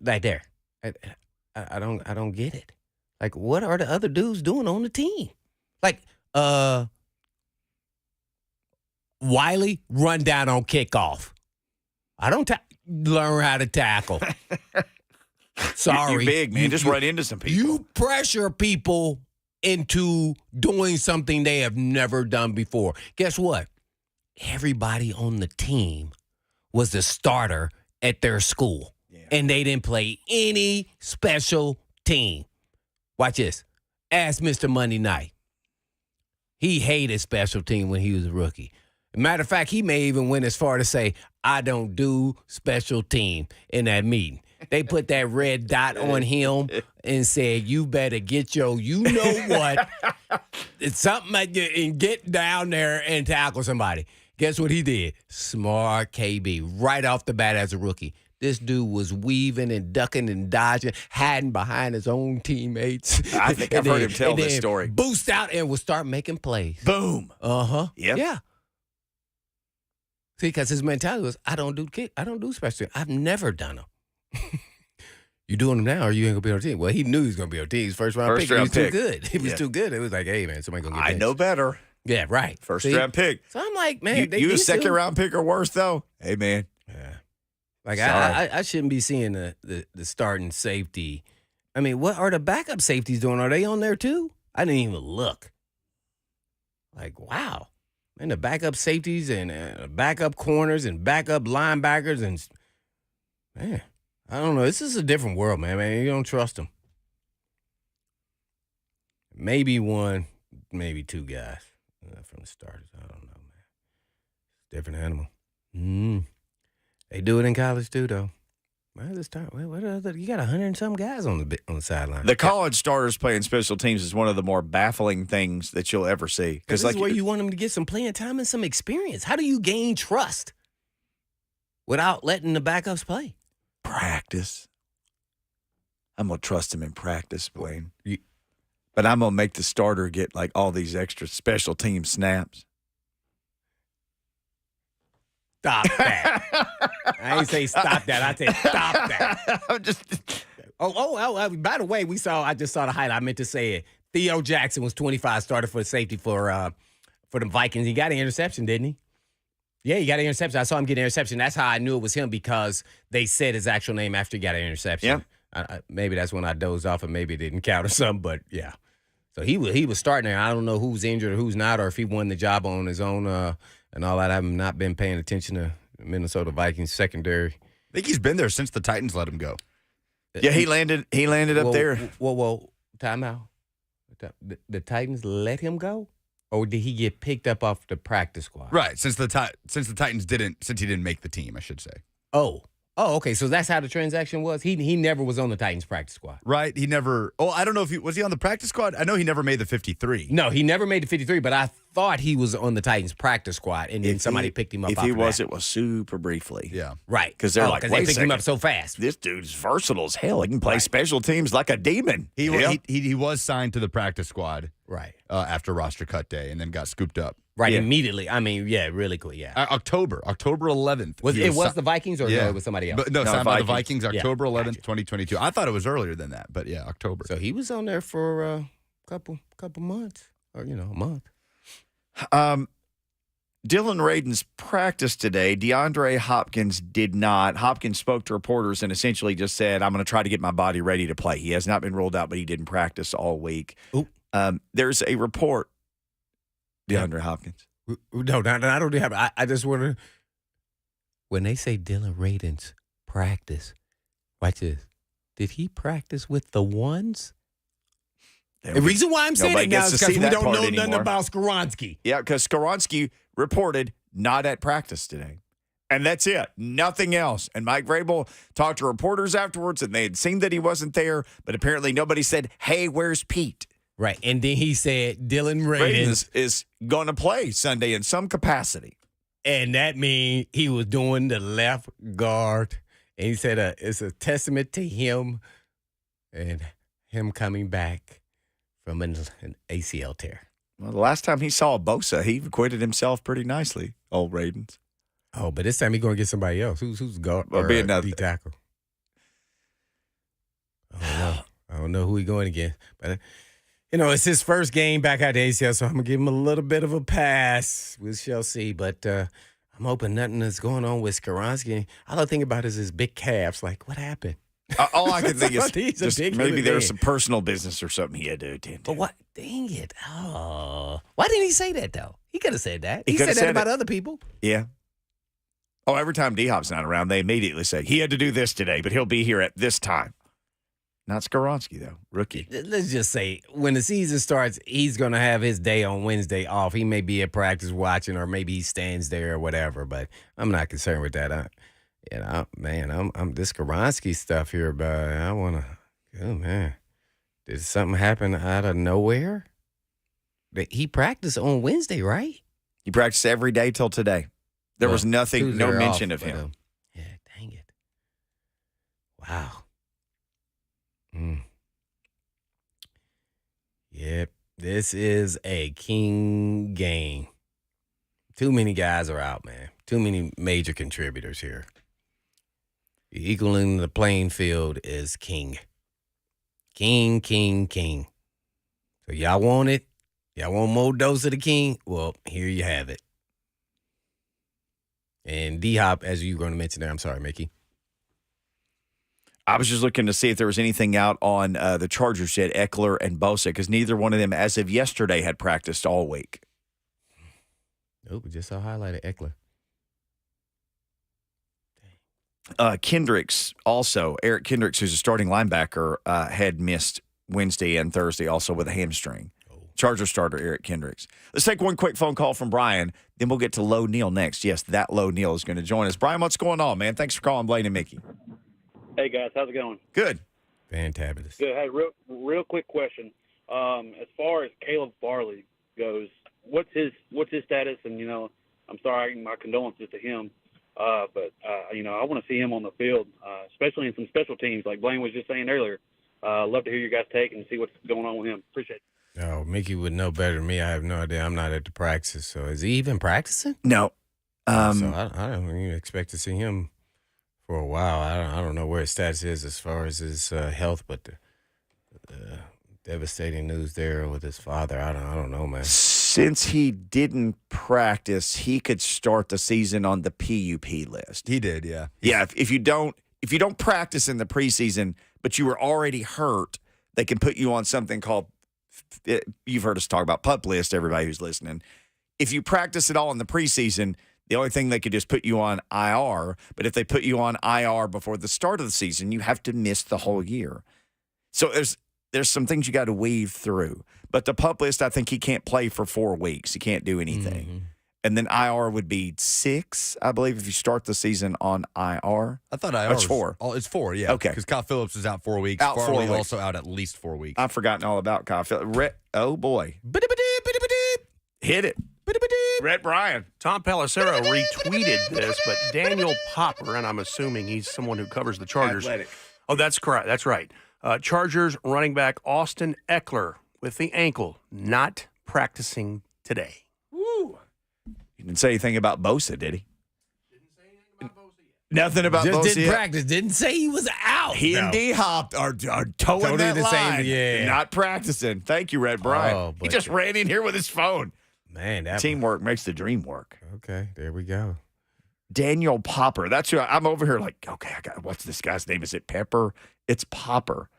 right there. I don't get it. Like, what are the other dudes doing on the team? Like, Wiley, run down on kickoff. I don't learn how to tackle. Sorry. You're big, man. Just run into some people. You pressure people into doing something they have never done before. Guess what? Everybody on the team was the starter at their school. Yeah. And they didn't play any special team. Watch this. Ask Mr. Monday Night. He hated special team when he was a rookie. Matter of fact, he may even went as far to say, I don't do special team in that meeting. They put that red dot on him and said, you better get your you-know-what, it's something and get down there and tackle somebody. Guess what he did? Smart KB, right off the bat as a rookie. This dude was weaving and ducking and dodging, hiding behind his own teammates. I think I've heard him tell this story. Boost out and will start making plays. Boom. Uh-huh. Yep. Yeah. See, because his mentality was, I don't do special. I've never done them. You doing them now, or you ain't gonna be on the team? Well, he knew he was gonna be on the team. His first round pick. He was too good. He was too good. It was like, hey man, somebody gonna get benched. I know better. Yeah, right. First round pick. So I'm like, man, you a second round pick or worse though? Hey man. Yeah. Like I shouldn't be seeing the starting safety. I mean, what are the backup safeties doing? Are they on there too? I didn't even look. Like, wow. And the backup safeties and backup corners and backup linebackers and man, I don't know. This is a different world, man. You don't trust them. Maybe one, maybe two guys from the starters. I don't know, man. Different animal. They do it in college too, though. You got 100 and some guys on the sideline. The college starters playing special teams is one of the more baffling things that you'll ever see. Because this is where you want them to get some playing time and some experience. How do you gain trust without letting the backups play? Practice. I'm going to trust him in practice, Blaine. But I'm going to make the starter get like all these extra special team snaps. Stop that. I ain't say stop that. I said stop that. I'm just. By the way, I just saw the highlight. I meant to say it. Theo Jackson was 25, started for safety for the Vikings. He got an interception, didn't he? Yeah, he got an interception. I saw him get an interception. That's how I knew it was him, because they said his actual name after he got an interception. Yeah. Maybe that's when I dozed off and maybe it didn't count or something, but yeah. So he was starting there. I don't know who's injured or who's not, or if he won the job on his own and all that. I've not been paying attention to Minnesota Vikings secondary. I think he's been there since the Titans let him go. Yeah, he landed up there. Whoa, time out. The Titans let him go? Or did he get picked up off the practice squad? Right, since he didn't make the team, I should say. Oh, okay. So that's how the transaction was. He never was on the Titans practice squad. Right. He never. Oh, I don't know if was he on the practice squad. I know he never made the 53. No, he never made the 53. But I thought he was on the Titans practice squad, and then somebody picked him up. If he was, it was super briefly. Yeah. Right. Because they're like, they wait a picked him second. up so fast. This dude's versatile as hell. He can play special teams like a demon. He was signed to the practice squad right after roster cut day and then got scooped up. Right, immediately. I mean, really quick, October 11th. Was the Vikings or no, it was somebody else? But no, signed by the Vikings, Yeah. October 11th, 2022. I thought it was earlier than that, but yeah, October. So he was on there for a couple months or, a month. Dylan Radins practiced today. DeAndre Hopkins did not. Hopkins spoke to reporters and essentially just said, I'm going to try to get my body ready to play. He has not been ruled out, but he didn't practice all week. There's a report. DeAndre Hopkins. No, I don't have it. I just want to. When they say Dylan Radins practice, watch this. Did he practice with the ones? The reason why I'm saying it now is because we don't know nothing about Skoronski. Yeah, because Skoronski reported not at practice today. And that's it. Nothing else. And Mike Vrabel talked to reporters afterwards, and they had seen that he wasn't there, but apparently nobody said, hey, where's Pete? Right. And then he said Dylan Radins is going to play Sunday in some capacity. And that means he was doing the left guard. And he said it's a testament to him and him coming back from an ACL tear. Well, the last time he saw Bosa, he acquitted himself pretty nicely, old Radins. Oh, but this time he's going to get somebody else. Who's guard or be another D tackle? I don't know who he's going against. But, it's his first game back at the ACL, so I'm going to give him a little bit of a pass. We shall see. But I'm hoping nothing is going on with Skoronski. All I think about is his big calves. Like, what happened? All I can think is just maybe there was man. some personal business or something he had to attend to. But what? Dang it. Oh. Why didn't he say that, though? He could have said that. He could said have that about other people. Yeah. Oh, every time DHop's not around, they immediately say, he had to do this today, but he'll be here at this time. Not Skoronski, though. Rookie. Let's just say when the season starts, he's going to have his day on Wednesday off. He may be at practice watching, or maybe he stands there or whatever, but I'm not concerned with that. I'm this Skoronski stuff here, but I want to, oh, man. Did something happen out of nowhere? He practiced on Wednesday, right? He practiced every day till today. There was nothing, no mention of him. Yeah, dang it. Wow. Yep, this is a king game. Too many guys are out, man. Too many major contributors here. Equaling the playing field is king. King. So y'all want it? Y'all want more dose of the king? Well, here you have it. And DHop, as you were going to mention there, I'm sorry, Mickey. I was just looking to see if there was anything out on the Chargers yet, Eckler and Bosa, because neither one of them, as of yesterday, had practiced all week. Nope, we just saw highlighted Eckler. Kendricks also, Eric Kendricks, who's a starting linebacker, had missed Wednesday and Thursday also with a hamstring. Charger starter Eric Kendricks. Let's take one quick phone call from Brian, then we'll get to Low Neal next. Yes, that Low Neal is going to join us. Brian, what's going on, man? Thanks for calling Blaine and Mickey. Hey, guys. How's it going? Good. Fantabulous. Good. Hey, real quick question. As far as Caleb Farley goes, what's his status? And, I'm sorry, my condolences to him. But I want to see him on the field, especially in some special teams like Blaine was just saying earlier. Love to hear your guys' take and see what's going on with him. Appreciate it. Oh, Mickey would know better than me. I have no idea. I'm not at the practice. So is he even practicing? No. So I don't even expect to see him for a while. I don't know where his status is as far as his health, but the devastating news there with his father, I don't know, man. Since he didn't practice, he could start the season on the PUP list. He did, yeah. Yeah, if you don't practice in the preseason, but you were already hurt, they can put you on something called, you've heard us talk about PUP list, everybody who's listening. If you practice at all in the preseason, the only thing they could just put you on IR, but if they put you on IR before the start of the season, you have to miss the whole year. So there's some things you got to weave through. But the PUP list, I think he can't play for 4 weeks. He can't do anything. Mm-hmm. And then IR would be 6, I believe, if you start the season on IR. I thought IR was 4. It's 4, yeah. Okay. Because Kyle Phillips is out 4 weeks. Out 4 Farley weeks. also out at least 4 weeks. I've forgotten all about Kyle Phillips. Oh, boy. Hit it. Brett Bryan. Tom Pelissero retweeted this, but Daniel Popper, and I'm assuming he's someone who covers the Chargers. Athletic. Oh, that's correct. That's right. Chargers running back Austin Eckler with the ankle not practicing today. Woo. He didn't say anything about Bosa, did he? Didn't say anything about Bosa yet. Nothing about Just Bosa didn't yet. practice. Didn't say he was out. He and DHop are towing Totally that the same, line. yeah. Not practicing. Thank you, Red Bryant. Oh, he but- just ran in here with his phone. Man, that Teamwork makes the dream work. Okay, there we go. Daniel Popper. That's who I'm over here like, okay, what's this guy's name? Is it Pepper? It's Popper.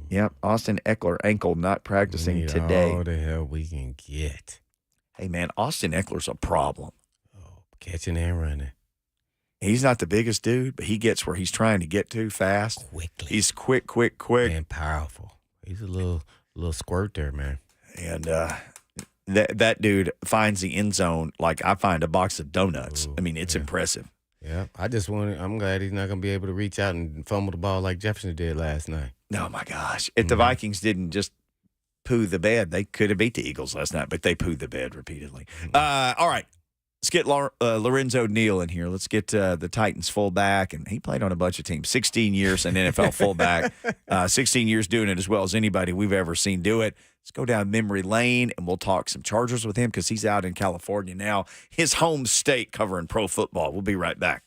Yep, Austin Eckler, ankle not practicing We need today. all the help we can get. Hey, man, Austin Eckler's a problem. Catching and running. He's not the biggest dude, but he gets where he's trying to get to fast. Quickly. He's quick. And powerful. He's a little squirt there, man. And that dude finds the end zone like I find a box of donuts. Ooh, I mean, it's impressive. Yeah, I'm glad he's not going to be able to reach out and fumble the ball like Jefferson did last night. Oh, my gosh. If the Vikings didn't just poo the bed, they could have beat the Eagles last night, but they pooed the bed repeatedly. All right. Let's get Lorenzo Neal in here. Let's get the Titans fullback, and he played on a bunch of teams. 16 years an NFL fullback, 16 years doing it as well as anybody we've ever seen do it. Let's go down memory lane, and we'll talk some Chargers with him because he's out in California now, his home state, covering pro football. We'll be right back.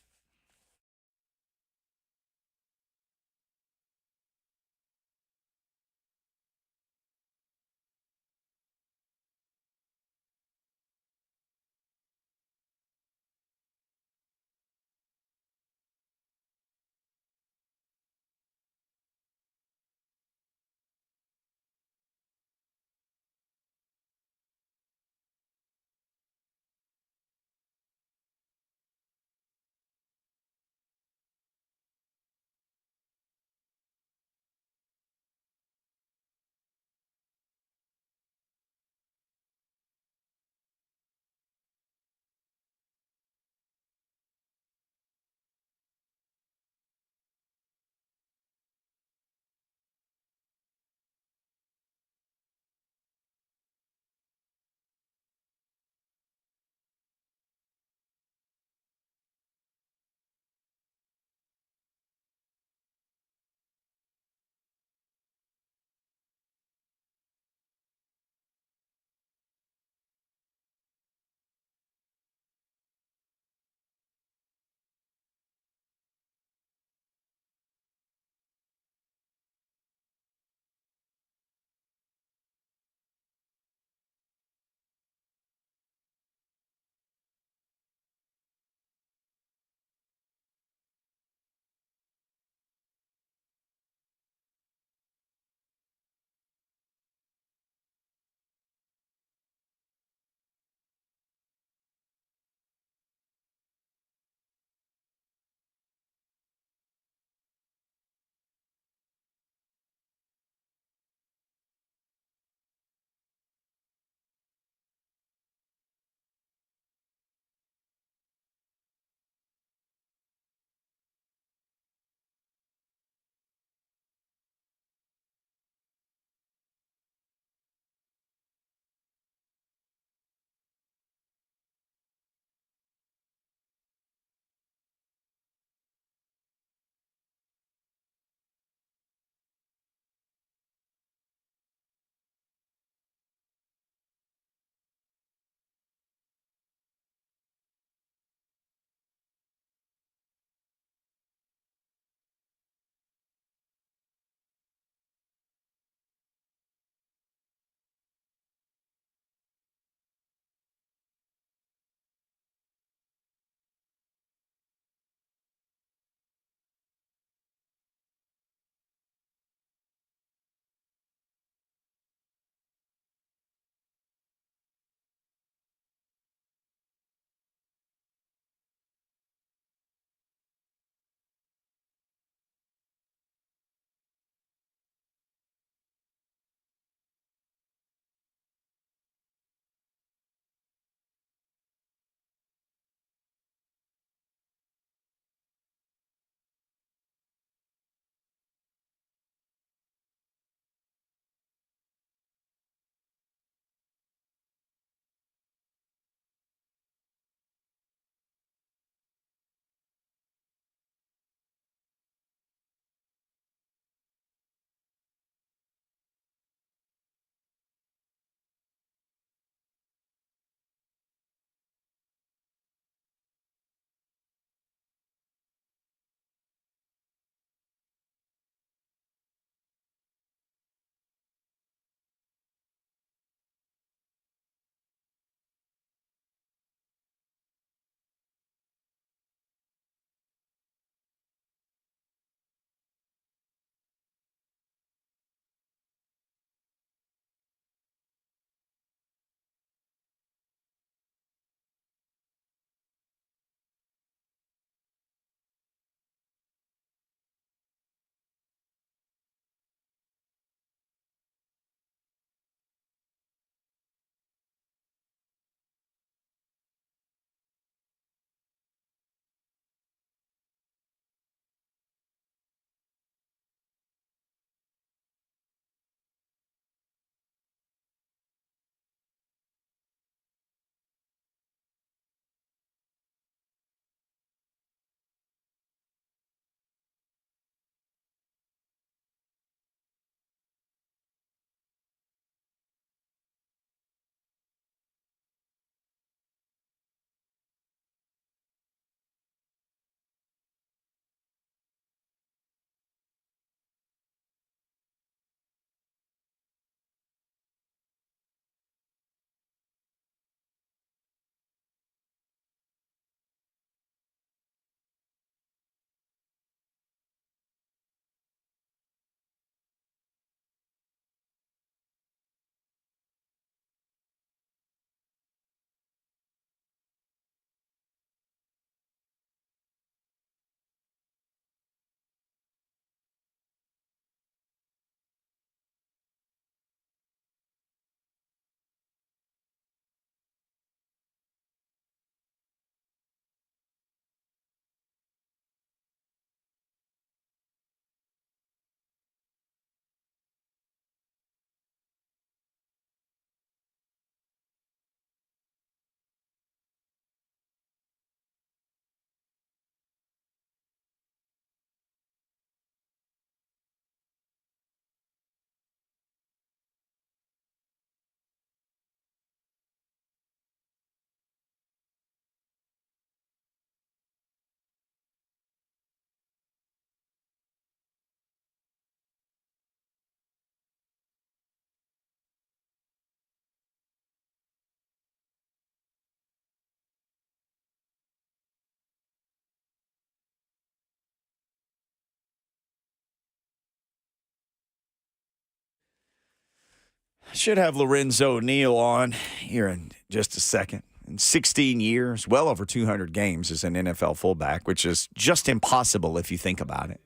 Should have Lorenzo Neal on here in just a second. In 16 years, well over 200 games as an NFL fullback, which is just impossible if you think about it.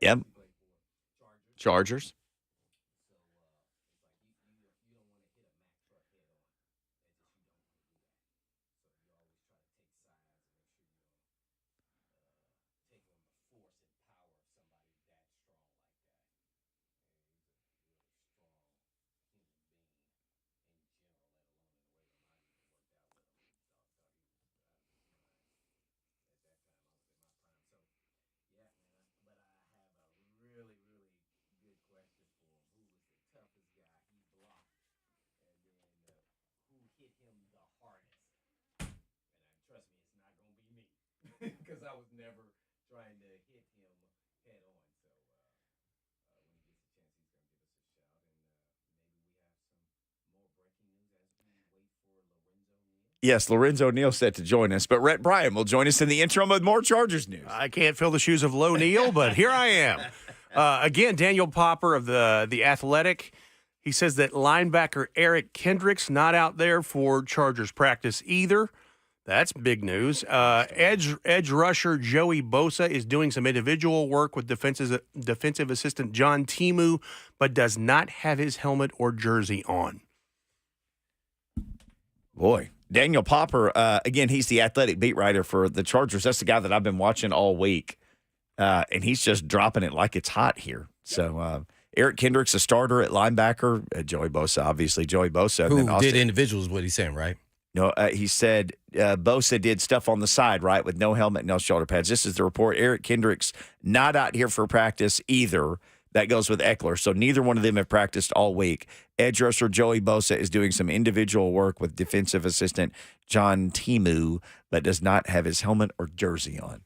Yep. Chargers. Because I was never trying to hit him head on. So when he gets a chance, he's going to give us a shout. And maybe we have some more breaking news as we wait for Lorenzo Neal. Yes, Lorenzo Neal set to join us, but Rhett Bryan will join us in the interim with more Chargers news. I can't fill the shoes of Lo Neal, but here I am. Again, Daniel Popper of the Athletic. He says that linebacker Eric Kendricks not out there for Chargers practice either. That's big news. Edge rusher Joey Bosa is doing some individual work with defensive assistant John Timu, but does not have his helmet or jersey on. Boy, Daniel Popper, again, he's the athletic beat writer for the Chargers. That's the guy that I've been watching all week, and he's just dropping it like it's hot here. So Eric Kendricks, a starter at linebacker. Joey Bosa, obviously. Joey Bosa. Who and then did individuals, what he's saying, right? No, he said Bosa did stuff on the side, right, with no helmet, no shoulder pads. This is the report. Eric Kendricks not out here for practice either. That goes with Eckler. So neither one of them have practiced all week. Edge rusher Joey Bosa is doing some individual work with defensive assistant John Timu, but does not have his helmet or jersey on.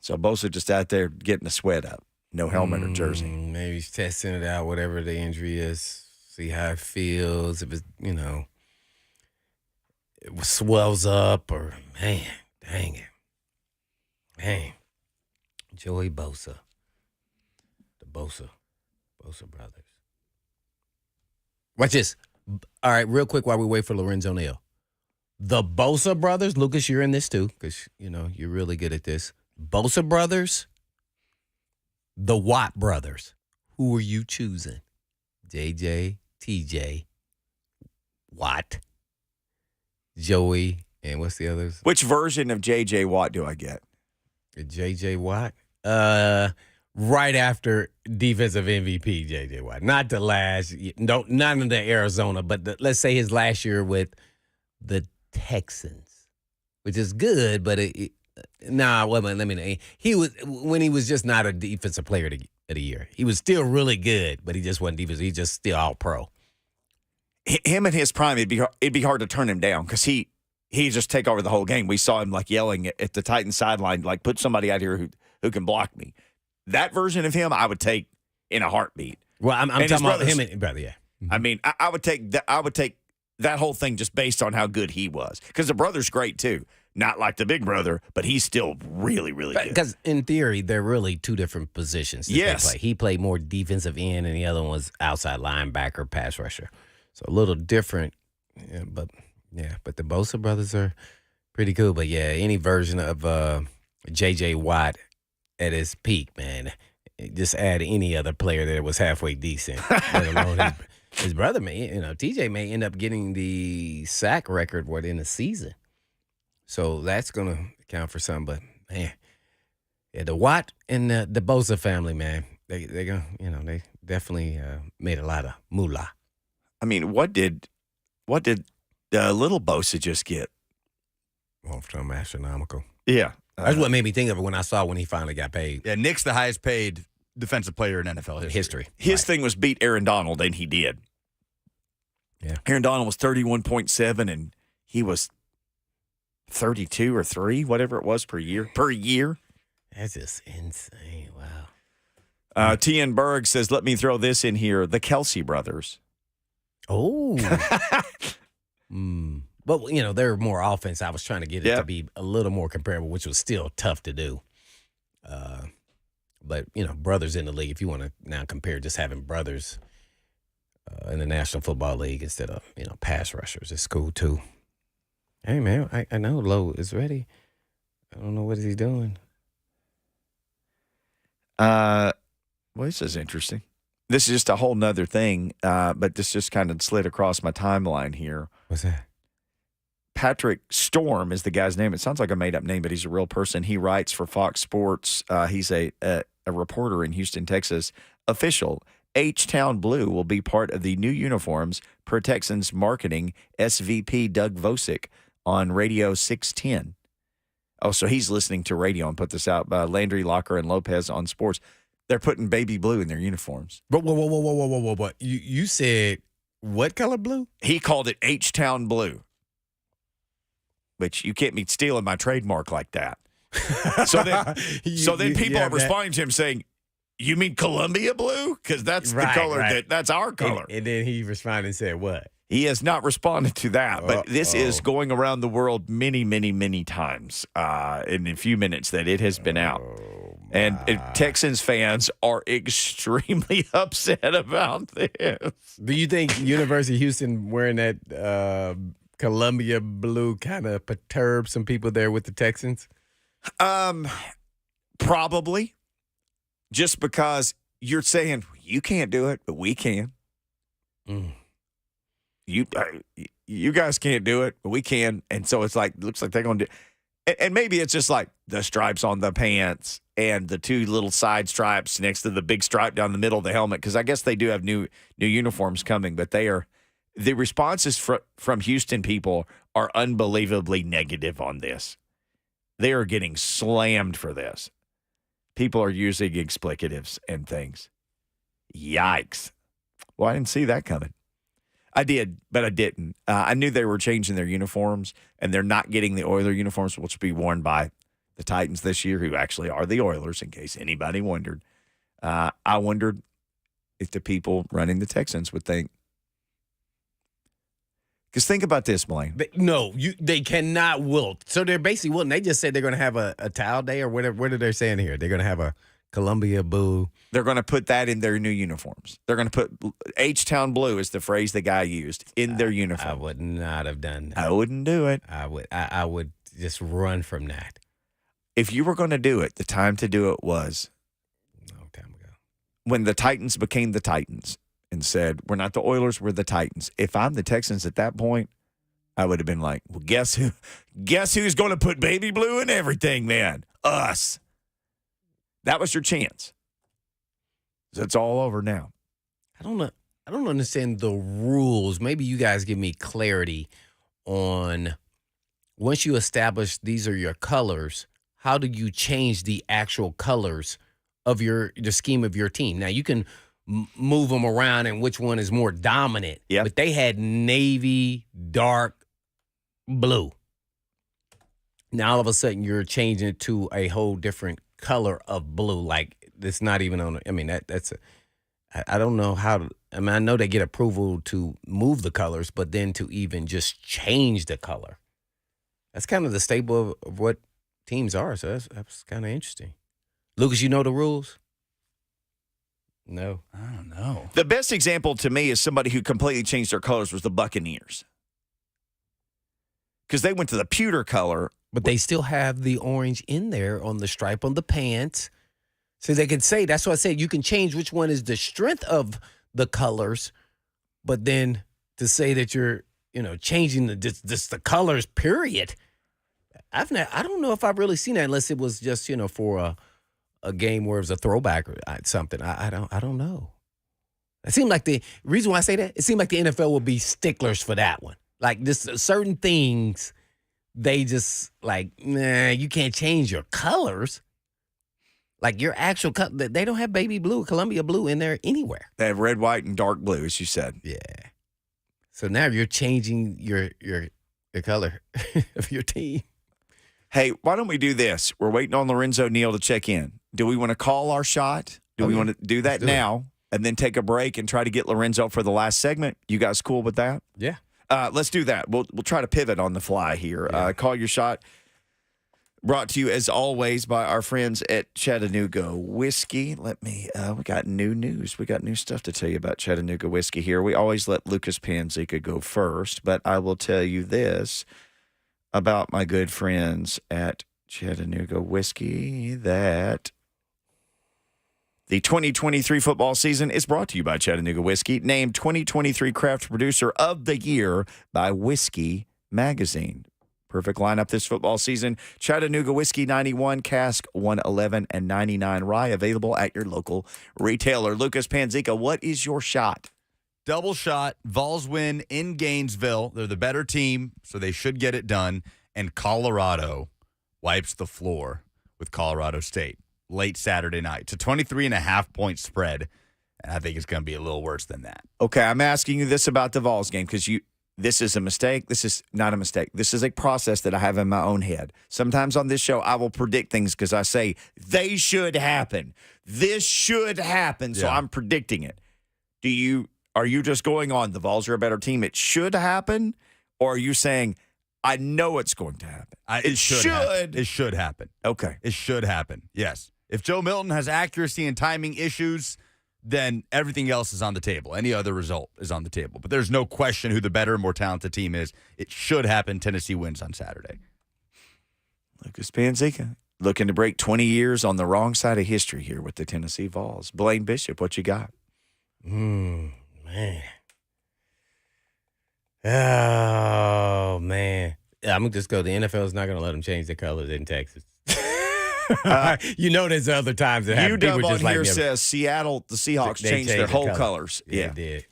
So Bosa just out there getting a sweat up. No helmet or jersey. Maybe he's testing it out, whatever the injury is. See how it feels. If it's, it swells up or, man, dang it. Man. Joey Bosa. The Bosa brothers. Watch this. All right, real quick while we wait for Lorenzo Neal. The Bosa brothers, Lucas, you're in this too because, you're really good at this. Bosa brothers, the Watt brothers. Who are you choosing? JJ, TJ, Watt, Joey, and what's the others? Which version of J.J. Watt do I get? J.J. Watt? Right after defensive MVP, J.J. Watt. Not the last, not in the Arizona, but let's say his last year with the Texans, which is good, but he was when he was just not a defensive player of the year. He was still really good, but he just wasn't defensive. He's just still all pro. Him in his prime, it'd be hard to turn him down because he just take over the whole game. We saw him like yelling at the Titans sideline, like put somebody out here who can block me. That version of him, I would take in a heartbeat. Well, I'm talking about him and brother. Yeah, I mean, I would take that. I would take that whole thing just based on how good he was because the brother's great too. Not like the big brother, but he's still really, really good. Because in theory, they're really two different positions that they play. He played more defensive end, and the other one was outside linebacker, pass rusher. So a little different, but the Bosa brothers are pretty cool. But yeah, any version of J.J. Watt at his peak, man, just add any other player that was halfway decent. Let alone his brother, man. TJ may end up getting the sack record in a season. So that's going to count for something. But, man, the Watt and the Bosa family, man, they definitely made a lot of moolah. I mean, what did little Bosa just get? Well, from astronomical. Yeah. That's what made me think of it when I saw when he finally got paid. Yeah, Nick's the highest paid defensive player in NFL history. His thing was beat Aaron Donald, and he did. Yeah. Aaron Donald was 31.7, and he was 32 or 3, whatever it was per year. That's just insane. Wow. T.N. Berg says, let me throw this in here. The Kelsey brothers. Oh. But, they're more offense. I was trying to get it to be a little more comparable, which was still tough to do. But, brothers in the league, if you want to now compare just having brothers in the National Football League instead of, pass rushers, it's cool too. Hey, man, I know Lowe is ready. I don't know what he's doing. Well, this is interesting. This is just a whole nother thing, but this just kind of slid across my timeline here. What's that? Patrick Storm is the guy's name. It sounds like a made-up name, but he's a real person. He writes for Fox Sports. He's a reporter in Houston, Texas. Official, H-Town Blue will be part of the new uniforms per Texans marketing SVP Doug Vosick on Radio 610. Oh, so he's listening to radio and put this out. Landry, Locker, and Lopez on sports. They're putting baby blue in their uniforms. But whoa. You said what color blue? He called it H-Town Blue. Which you can't be stealing my trademark like that. So then people are responding to him saying, you mean Columbia blue? because that's the color that's our color. And then he responded and said what? He has not responded to that, but this is going around the world many, many, many times in a few minutes that it has been out. And Texans fans are extremely upset about this. Do you think University of Houston wearing that Columbia blue kind of perturbed some people there with the Texans? Probably. Just because you're saying, you can't do it, but we can. You guys can't do it, but we can. And so it's like, looks like they're going to do it. And maybe it's just like the stripes on the pants and the two little side stripes next to the big stripe down the middle of the helmet. Because I guess they do have new uniforms coming, but the responses from Houston people are unbelievably negative on this. They are getting slammed for this. People are using explicatives and things. Yikes. Well, I didn't see that coming. I did, but I didn't. I knew they were changing their uniforms, and they're not getting the Oiler uniforms, which will be worn by the Titans this year, who actually are the Oilers, in case anybody wondered. I wondered if the people running the Texans would think. Because think about this, Blaine. They cannot wilt. So they're basically wilting. They just said they're going to have a towel day or whatever. What are they saying here? They're going to have a Columbia blue. They're going to put that in their new uniforms. They're going to put H-Town Blue is the phrase the guy used in their uniform. I would not have done that. I wouldn't do it. I would just run from that. If you were going to do it, the time to do it was a long time ago. When the Titans became the Titans and said, we're not the Oilers, we're the Titans. If I'm the Texans at that point, I would have been like, well, guess who's going to put baby blue in everything then? Us. That was your chance. It's all over now. I don't understand the rules. Maybe you guys give me clarity on once you establish these are your colors, how do you change the actual colors of the scheme of your team? Now, you can move them around and which one is more dominant. Yep. But they had navy, dark blue. Now, all of a sudden, you're changing it to a whole different color of blue. Like, it's not even on. I mean, I don't know how to. I mean, I know they get approval to move the colors, but then to even just change the color. That's kind of the staple of what teams are. So that's kind of interesting. Lucas, you know the rules? No. I don't know. The best example to me is somebody who completely changed their colors was the Buccaneers. Because they went to the pewter color. But they still have the orange in there on the stripe on the pants. So they can say, that's what I said, you can change which one is the strength of the colors, but then to say that you're, changing the colors, period. I don't know if I've really seen that unless it was just, for a game where it was a throwback or something. I don't know. It seemed like the reason why I say that, it seemed like the NFL would be sticklers for that one. Like this certain things, they just like, nah, you can't change your colors. Like your actual color, they don't have baby blue, Columbia blue in there anywhere. They have red, white, and dark blue, as you said. Yeah. So now you're changing your color of your team. Hey, why don't we do this? We're waiting on Lorenzo Neal to check in. Do we want to call our shot? Do we want to do that now and then take a break and try to get Lorenzo for the last segment? You guys cool with that? Yeah. Let's do that. We'll try to pivot on the fly here. Yeah. Call your shot. Brought to you, as always, by our friends at Chattanooga Whiskey. We got new news. We got new stuff to tell you about Chattanooga Whiskey here. We always let Lucas Panzica go first, but I will tell you this about my good friends at Chattanooga Whiskey, that the 2023 football season is brought to you by Chattanooga Whiskey, named 2023 Craft Producer of the Year by Whiskey Magazine. Perfect lineup this football season. Chattanooga Whiskey 91, Cask 111, and 99 Rye available at your local retailer. Lucas Panzica, what is your shot? Double shot. Vols win in Gainesville. They're the better team, so they should get it done. And Colorado wipes the floor with Colorado State late Saturday night. It's a 23.5-point spread, and I think it's going to be a little worse than that. Okay, I'm asking you this about the Vols game because this is a mistake. This is not a mistake. This is a process that I have in my own head. Sometimes on this show, I will predict things because I say, they should happen. This should happen, so I'm predicting it. Are you just going on, the Vols are a better team, it should happen? Or are you saying, I know it's going to happen? It should happen. It should happen. Okay. It should happen, yes. If Joe Milton has accuracy and timing issues, then everything else is on the table. Any other result is on the table. But there's no question who the better, more talented team is. It should happen. Tennessee wins on Saturday. Lucas Panzica looking to break 20 years on the wrong side of history here with the Tennessee Vols. Blaine Bishop, what you got? Man. Oh, man. I'm going to just go. The NFL is not going to let them change their colors in Texas. There's other times that happen. UW on here says Seattle, the Seahawks changed their whole colors. Yeah, they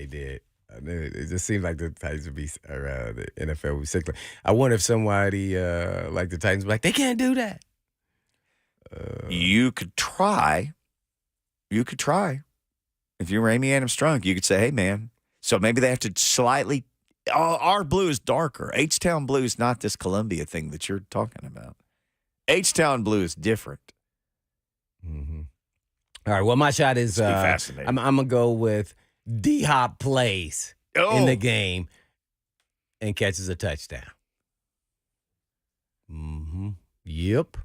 did. It just seems like the Titans would be, or the NFL would be sick. I wonder if somebody like the Titans would be like, they can't do that. You could try. If you were Amy Adams Strunk, you could say, hey, man. So maybe they have to slightly. Our blue is darker. H-Town blue is not this Columbia thing that you're talking about. H-Town blue is different. Mm-hmm. All right. Well, my shot is fascinating. I'm going to go with DHop plays in the game and catches a touchdown. Mm-hmm. Yep.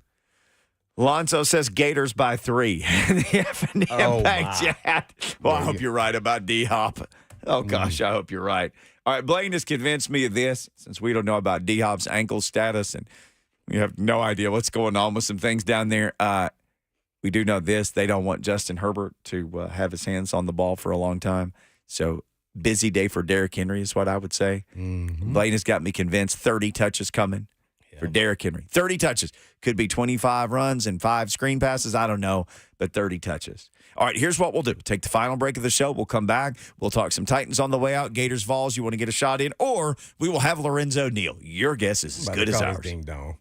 Lonzo says Gators by 3. The F&M Bank chat. Well, I hope you're right about DHop. Oh, gosh, I hope you're right. All right, Blaine has convinced me of this, since we don't know about DHop's ankle status, and we have no idea what's going on with some things down there. We do know this. They don't want Justin Herbert to have his hands on the ball for a long time. So, busy day for Derrick Henry is what I would say. Mm-hmm. Blaine has got me convinced 30 touches coming. For Derrick Henry. 30 touches. Could be 25 runs and 5 screen passes. I don't know, but 30 touches. All right, here's what we'll do. Take the final break of the show. We'll come back. We'll talk some Titans on the way out. Gators, Vols, you want to get a shot in? Or we will have Lorenzo Neal. Your guess is as good as ours. Ding dong.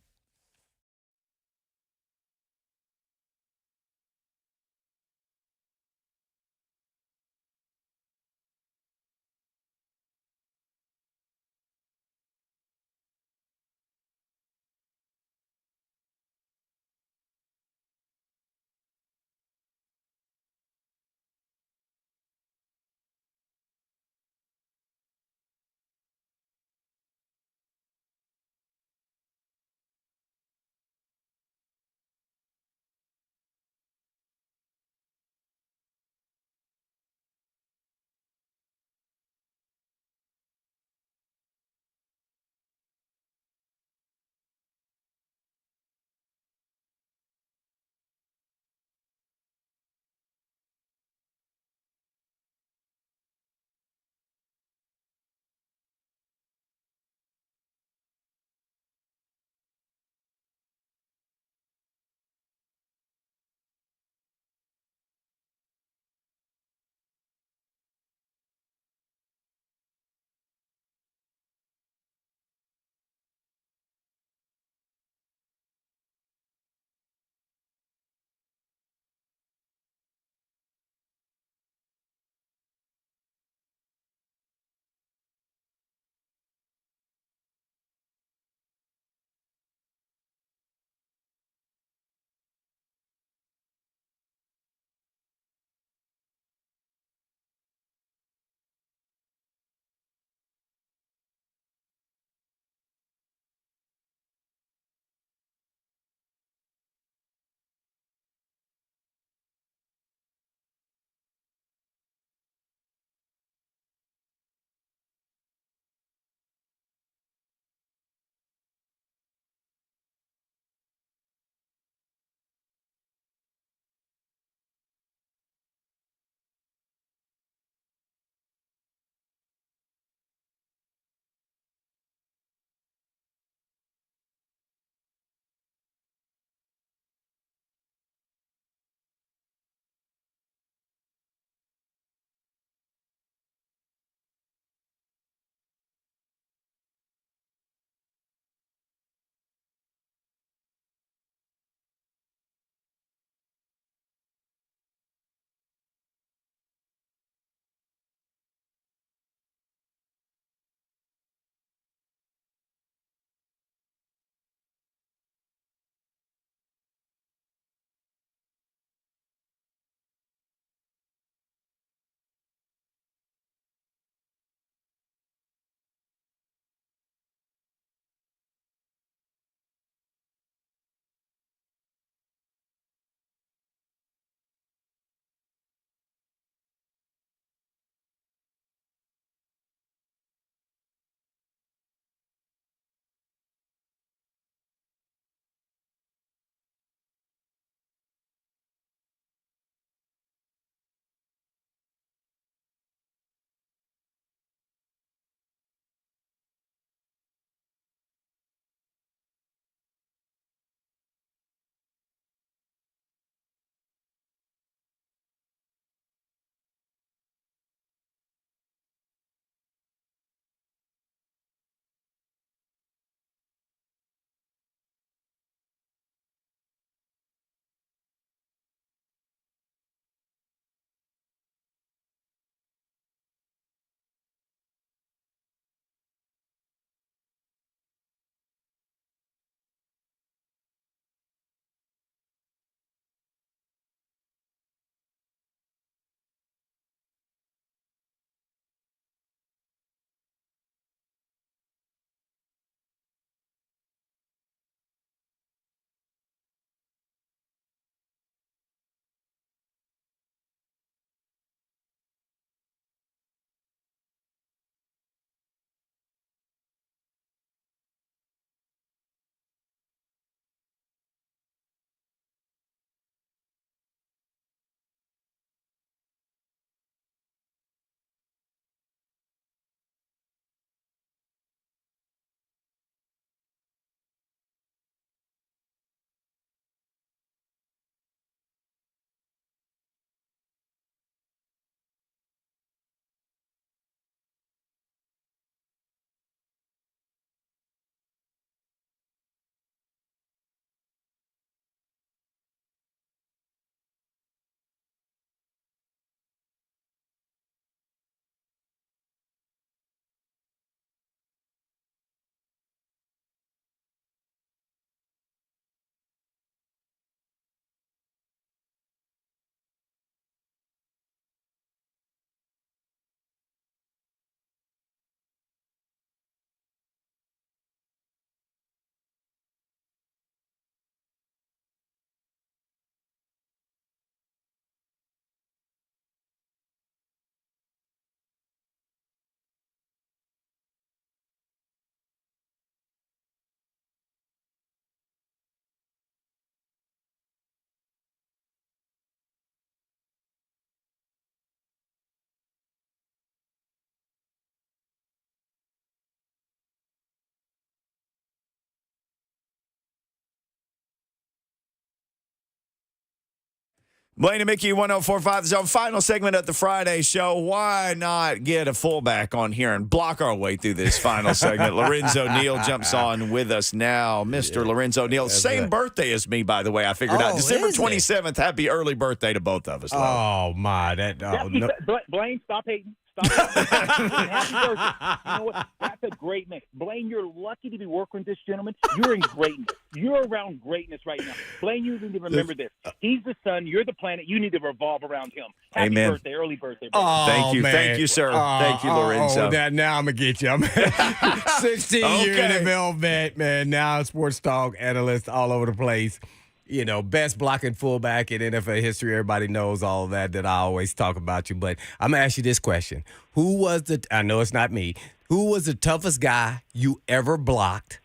Blaine and Mickey, 104.5 Zone. Final segment of the Friday show. Why not get a fullback on here and block our way through this final segment? Lorenzo Neal jumps on with us now. Mr. Lorenzo Neal. Same birthday as me, by the way. I figured out. December 27th. Happy early birthday to both of us. Oh, my. No. Blaine, stop hating. Happy birthday. You know what? That's a great man. Blaine, you're lucky to be working with this gentleman. You're in greatness. You're around greatness right now. Blaine, you need to remember this. He's the sun. You're the planet. You need to revolve around him. Happy Amen. birthday, early birthday. Oh, thank you. Man. Thank you, sir. Thank you, Lorenzo. Now I'm going to get you. I'm 16-year NFL vet, man. Now a sports talk analyst all over the place. You know, best blocking fullback in NFL history. Everybody knows all of that I always talk about you. But I'm going to ask you this question. I know it's not me. Who was the toughest guy you ever blocked?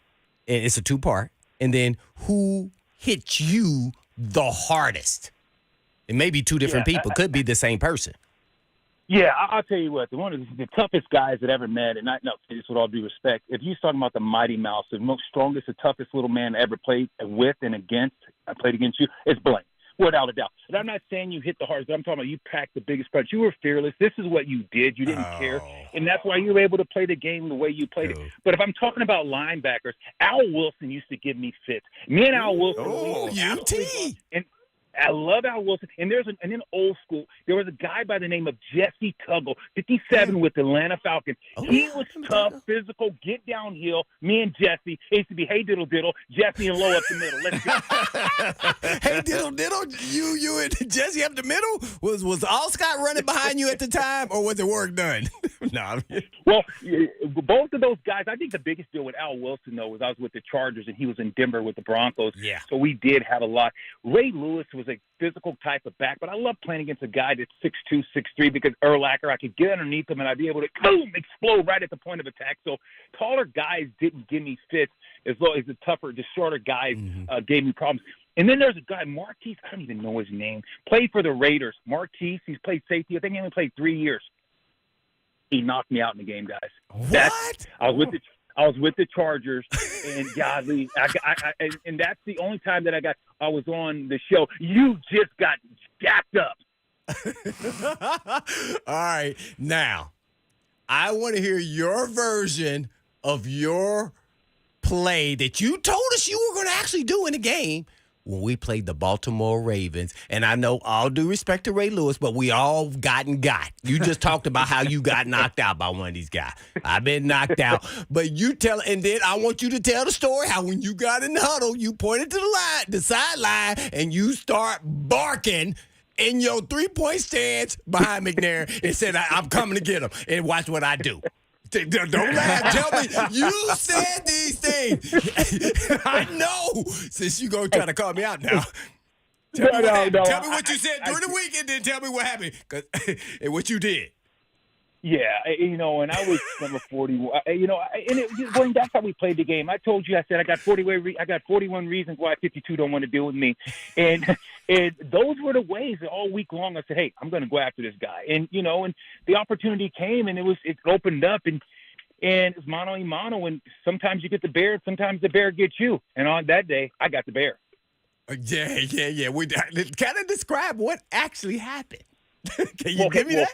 And it's a two-part. And then who hit you the hardest? It may be two different people. Could be the same person. Yeah, I'll tell you what. One of the toughest guys that ever met, and I know this with all due respect, if you're talking about the Mighty Mouse, the most strongest, the toughest little man I ever played with and against, I played against you, it's Blaine, without a doubt. And I'm not saying you hit the hardest, but I'm talking about you packed the biggest punch. You were fearless. This is what you did. You didn't care, and that's why you were able to play the game the way you played it. But if I'm talking about linebackers, Al Wilson used to give me fits. Me and Al Wilson. UT. And I love Al Wilson. And and in old school, there was a guy by the name of Jesse Tuggle, 57 with the Atlanta Falcons. He was tough, physical, get downhill. Me and Jesse, it used to be hey diddle diddle, Jesse and Low up the middle. Let's go. Hey diddle diddle, you and Jesse up the middle? Was All Scott running behind you at the time, or was it work done? No. Well, both of those guys, I think the biggest deal with Al Wilson, though, was I was with the Chargers and he was in Denver with the Broncos. Yeah. So we did have a lot. Ray Lewis was a physical type of back, but I love playing against a guy that's 6'2", 6'3", because Urlacher, I could get underneath him and I'd be able to, boom, explode right at the point of attack. So taller guys didn't give me fits as low as the tougher, the shorter guys gave me problems. And then there's a guy, Marquise, I don't even know his name, played for the Raiders. Marquise, he's played safety. I think he only played 3 years. He knocked me out in the game, guys. What? I was with the Chargers, and godly, and that's the only time that I was on the show. You just got jacked up. All right, now I want to hear your version of your play that you told us you were going to actually do in the game when we played the Baltimore Ravens. And I know, all due respect to Ray Lewis, but we all got. You just talked about how you got knocked out by one of these guys. I've been knocked out. But you tell, and then I want you to tell the story how when you got in the huddle, you pointed to the sideline, and you start barking in your three-point stance behind McNair and said, I'm coming to get him. And watch what I do. Don't laugh. Tell me you said these things. I know. Since you gonna try to call me out now. Tell me what you said during the weekend, then tell me what happened and what you did. Yeah, and I was number 41. And that's how we played the game. I told you, I said I got 41 reasons why 52 don't want to deal with me, and those were the ways that all week long I said, hey, I'm going to go after this guy, and and the opportunity came, and it opened up, and it's mano a mano, and sometimes you get the bear, sometimes the bear gets you, and on that day I got the bear. Yeah. We kind of describe what actually happened. Can you give me that?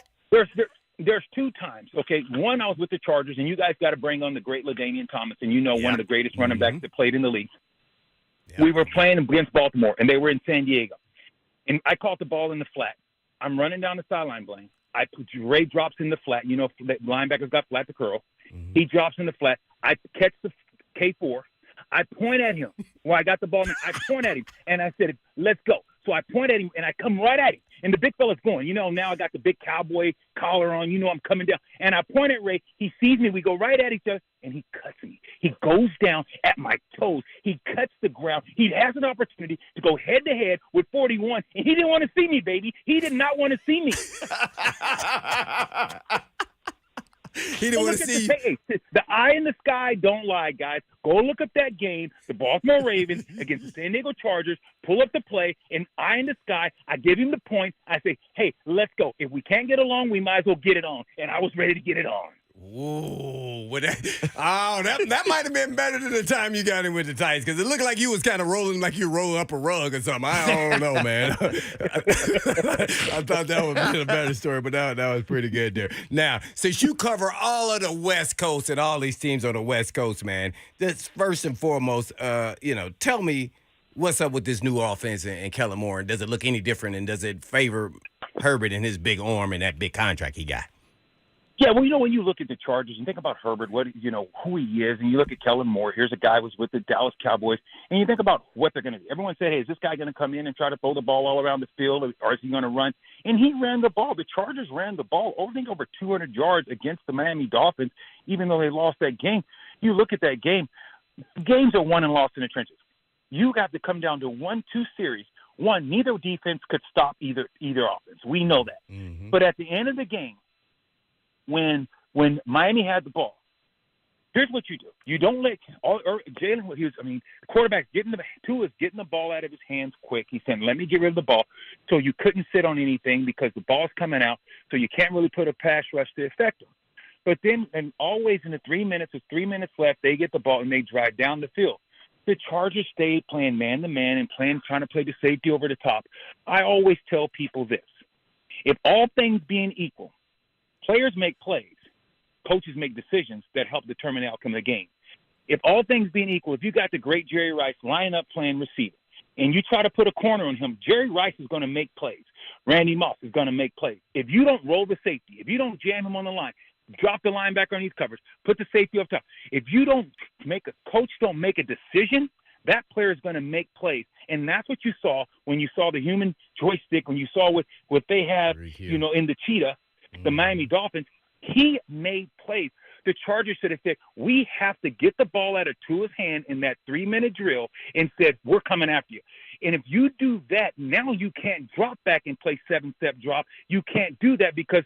There's two times. Okay, one, I was with the Chargers, and you guys got to bring on the great LaDainian Tomlinson. One of the greatest running backs that played in the league. Yeah. We were playing against Baltimore, and they were in San Diego. And I caught the ball in the flat. I'm running down the sideline, Blaine. Ray drops in the flat. The linebackers got flat to curl. He drops in the flat. I catch the K4. I point at him. Well, I got the ball. I point at him, and I said, let's go. So I point at him, and I come right at him. And the big fella's going. Now I got the big cowboy collar on. I'm coming down. And I point at Ray. He sees me. We go right at each other, and he cuts me. He goes down at my toes. He cuts the ground. He has an opportunity to go head-to-head with 41, and he didn't want to see me, baby. He did not want to see me. He didn't want to see you. The eye in the sky don't lie, guys. Go look up that game, the Baltimore Ravens against the San Diego Chargers. Pull up the play, and eye in the sky. I give him the point. I say, hey, let's go. If we can't get along, we might as well get it on. And I was ready to get it on. Ooh, that might have been better than the time you got in with the Titans, because it looked like you was kind of rolling like you roll up a rug or something. I don't know, man. I thought that would be a better story, but that was pretty good there. Now, since you cover all of the West Coast and all these teams on the West Coast, man, just first and foremost, tell me what's up with this new offense and Kellen Moore, and does it look any different, and does it favor Herbert and his big arm and that big contract he got? Yeah, well, when you look at the Chargers and think about Herbert, who he is, and you look at Kellen Moore, here's a guy who was with the Dallas Cowboys, and you think about what they're going to do. Everyone said, hey, is this guy going to come in and try to throw the ball all around the field, or is he going to run? And he ran the ball. The Chargers ran the ball, I think, over 200 yards against the Miami Dolphins, even though they lost that game. You look at that game, games are won and lost in the trenches. You got to come down to 1-2 series. One, neither defense could stop either offense. We know that. Mm-hmm. But at the end of the game, when Miami had the ball, here's what you do. You don't let Jalen. The quarterback Tua's getting the ball out of his hands quick. He's saying, "Let me get rid of the ball." So you couldn't sit on anything because the ball's coming out. So you can't really put a pass rush to affect them. But then, and always in the 3 minutes, with 3 minutes left, they get the ball and they drive down the field. The Chargers stayed playing man-to-man and trying to play the safety over the top. I always tell people this: if all things being equal, players make plays, coaches make decisions that help determine the outcome of the game. If all things being equal, if you got the great Jerry Rice line up playing receiver, and you try to put a corner on him, Jerry Rice is going to make plays. Randy Moss is going to make plays. If you don't roll the safety, if you don't jam him on the line, drop the linebacker on these covers, put the safety up top. If you don't make a decision, that player is going to make plays. And that's what you saw when you saw the human joystick, when you saw what they have, in the Cheetah, the Miami Dolphins. He made plays. The Chargers should have said, we have to get the ball out of Tua's hand in that 3-minute drill and said, we're coming after you. And if you do that, now you can't drop back and play 7-step drop. You can't do that because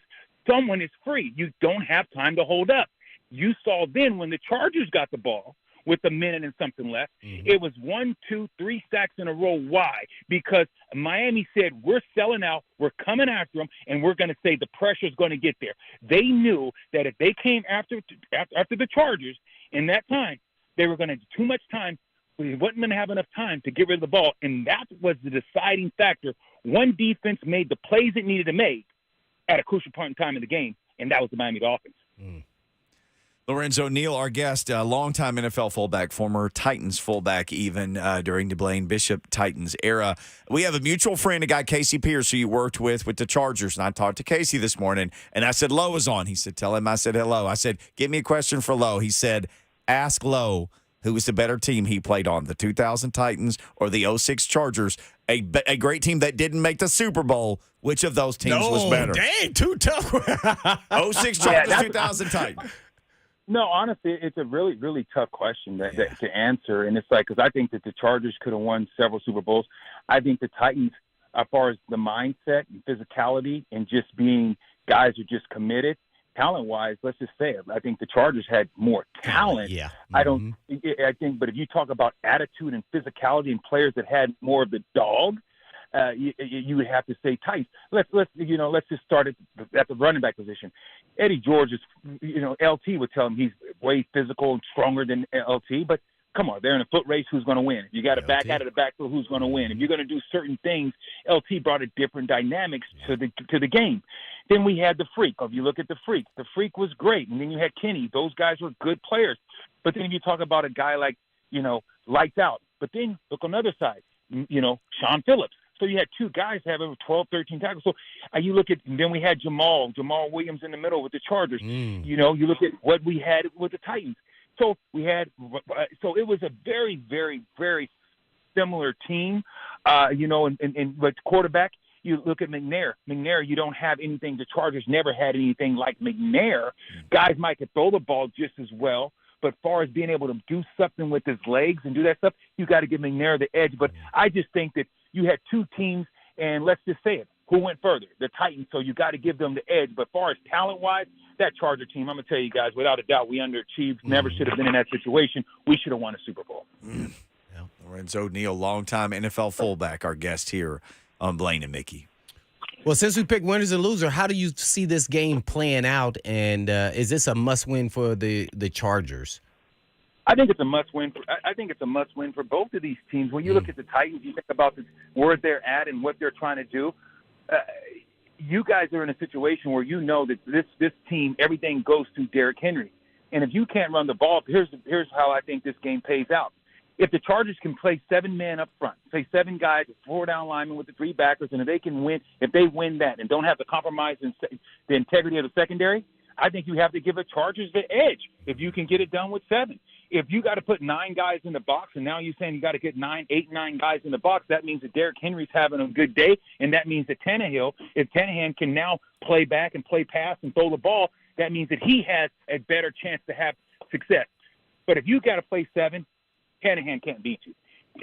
someone is free. You don't have time to hold up. You saw then when the Chargers got the ball with a minute and something left, it was 1, 2, 3 sacks in a row. Why? Because Miami said, we're selling out, we're coming after them, and we're going to say the pressure's going to get there. They knew that if they came after the Chargers in that time, they were going to too much time. We wasn't going to have enough time to get rid of the ball, and that was the deciding factor. One defense made the plays it needed to make at a crucial point in time in the game, and that was the Miami Dolphins. Lorenzo, Neal, our guest, longtime NFL fullback, former Titans fullback even during the Blaine Bishop Titans era. We have a mutual friend, a guy, Casey Pierce, who you worked with the Chargers, and I talked to Casey this morning, and I said, Lowe is on. He said, tell him I said hello. I said, give me a question for Lowe. He said, ask Lowe who was the better team he played on, the 2000 Titans or the 06 Chargers, a great team that didn't make the Super Bowl. Which of those teams was better? Dang, too tough. 06 Chargers, 2000 Titans. No, honestly, it's a really, really tough question to answer. And it's like, because I think that the Chargers could have won several Super Bowls. I think the Titans, as far as the mindset and physicality and just being guys who just committed, talent-wise, let's just say it. I think the Chargers had more talent. Yeah. I think, but if you talk about attitude and physicality and players that had more of the dog, you would have to say Titans. Let's just start at the running back position. Eddie George is, LT would tell him he's way physical and stronger than LT, but come on, they're in a foot race. Who's going to win? If you got to back out of the backfield, who's going to win? If you're going to do certain things, LT brought a different dynamics to the game. Then we had the Freak. If you look at the Freak was great, and then you had Kenny. Those guys were good players. But then if you talk about a guy like Lights Out, but then look on the other side, Sean Phillips. So you had two guys have over 12, 13 tackles. So you look at, and then we had Jamal Williams in the middle with the Chargers. You look at what we had with the Titans. So we had, so it was a very, very, very similar team. And with quarterback, you look at McNair. You don't have anything. The Chargers never had anything like McNair. Guys might could throw the ball just as well. But as far as being able to do something with his legs and do that stuff, you got to give McNair the edge. But I just think that you had two teams, and let's just say it, who went further? The Titans. So you got to give them the edge. But as far as talent-wise, that Charger team, I'm going to tell you guys, without a doubt, we underachieved. Never should have been in that situation. We should have won a Super Bowl. Lorenzo Neal, longtime NFL fullback, our guest here on Blaine and Mickey. Well, since we picked winners and losers, how do you see this game playing out? And is this a must-win for the Chargers? I think it's a must-win. I think it's a must-win for both of these teams. When you look at the Titans, you think about where they're at and what they're trying to do. You guys are in a situation where you know that this team, everything goes through Derrick Henry. And if you can't run the ball, here's how I think this game pays out. If the Chargers can play 7 men up front, say 7 guys, 4 down linemen with the 3 backers, and if they win that and don't have to compromise the integrity of the secondary, I think you have to give the Chargers the edge if you can get it done with 7. If you got to put 9 guys in the box, and now you're saying you got to get 8, 9 guys in the box, that means that Derrick Henry's having a good day, and that means that if Tannehill can now play back and play pass and throw the ball, that means that he has a better chance to have success. But if you got to play 7, Tannehill can't beat you.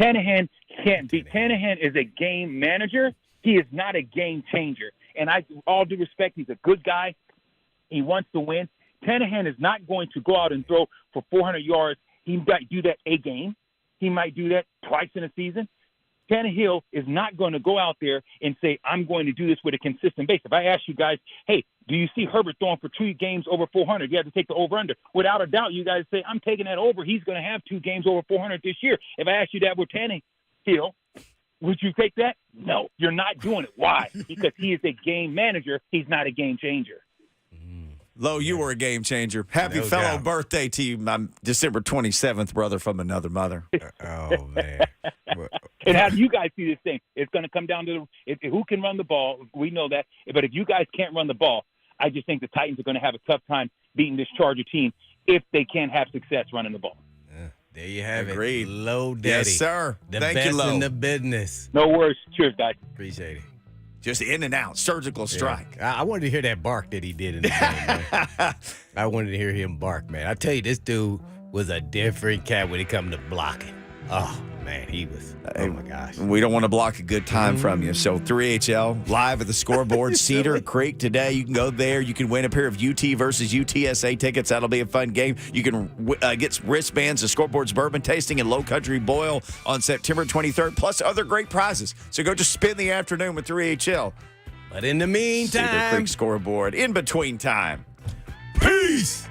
Tannehill can't beat. Tannehill is a game manager. He is not a game changer. And all due respect, he's a good guy. He wants to win. Tannehill is not going to go out and throw for 400 yards. He might do that a game. He might do that twice in a season. Tannehill is not going to go out there and say, I'm going to do this with a consistent base. If I ask you guys, hey, do you see Herbert throwing for 2 games over 400? You have to take the over-under. Without a doubt, you guys say, I'm taking that over. He's going to have 2 games over 400 this year. If I ask you that with Tannehill, would you take that? No, you're not doing it. Why? Because he is a game manager. He's not a game changer. Lo, you were a game changer. Happy fellow birthday to you, my December 27th brother from another mother. Oh, man. And how do you guys see this thing? It's going to come down to who can run the ball. We know that. But if you guys can't run the ball, I just think the Titans are going to have a tough time beating this Charger team if they can't have success running the ball. There you have Agreed. it. Low Daddy. Yes, sir. The Thank best you, Lo. in the business. No worries. Cheers, guys. Appreciate it. Just in and out, surgical strike. Yeah. I wanted to hear that bark that he did in the game, man. I wanted to hear him bark, man. I tell you, this dude was a different cat when it come to blocking. Oh, man, he was. Oh, my gosh. We don't want to block a good time from you. So 3HL, live at the scoreboard, Cedar Creek today. You can go there. You can win a pair of UT versus UTSA tickets. That'll be a fun game. You can get wristbands, the Scoreboard's bourbon tasting, and Low Country Boil on September 23rd, plus other great prizes. So go just spend the afternoon with 3HL. But in the meantime, Cedar Creek Scoreboard, in between time. Peace.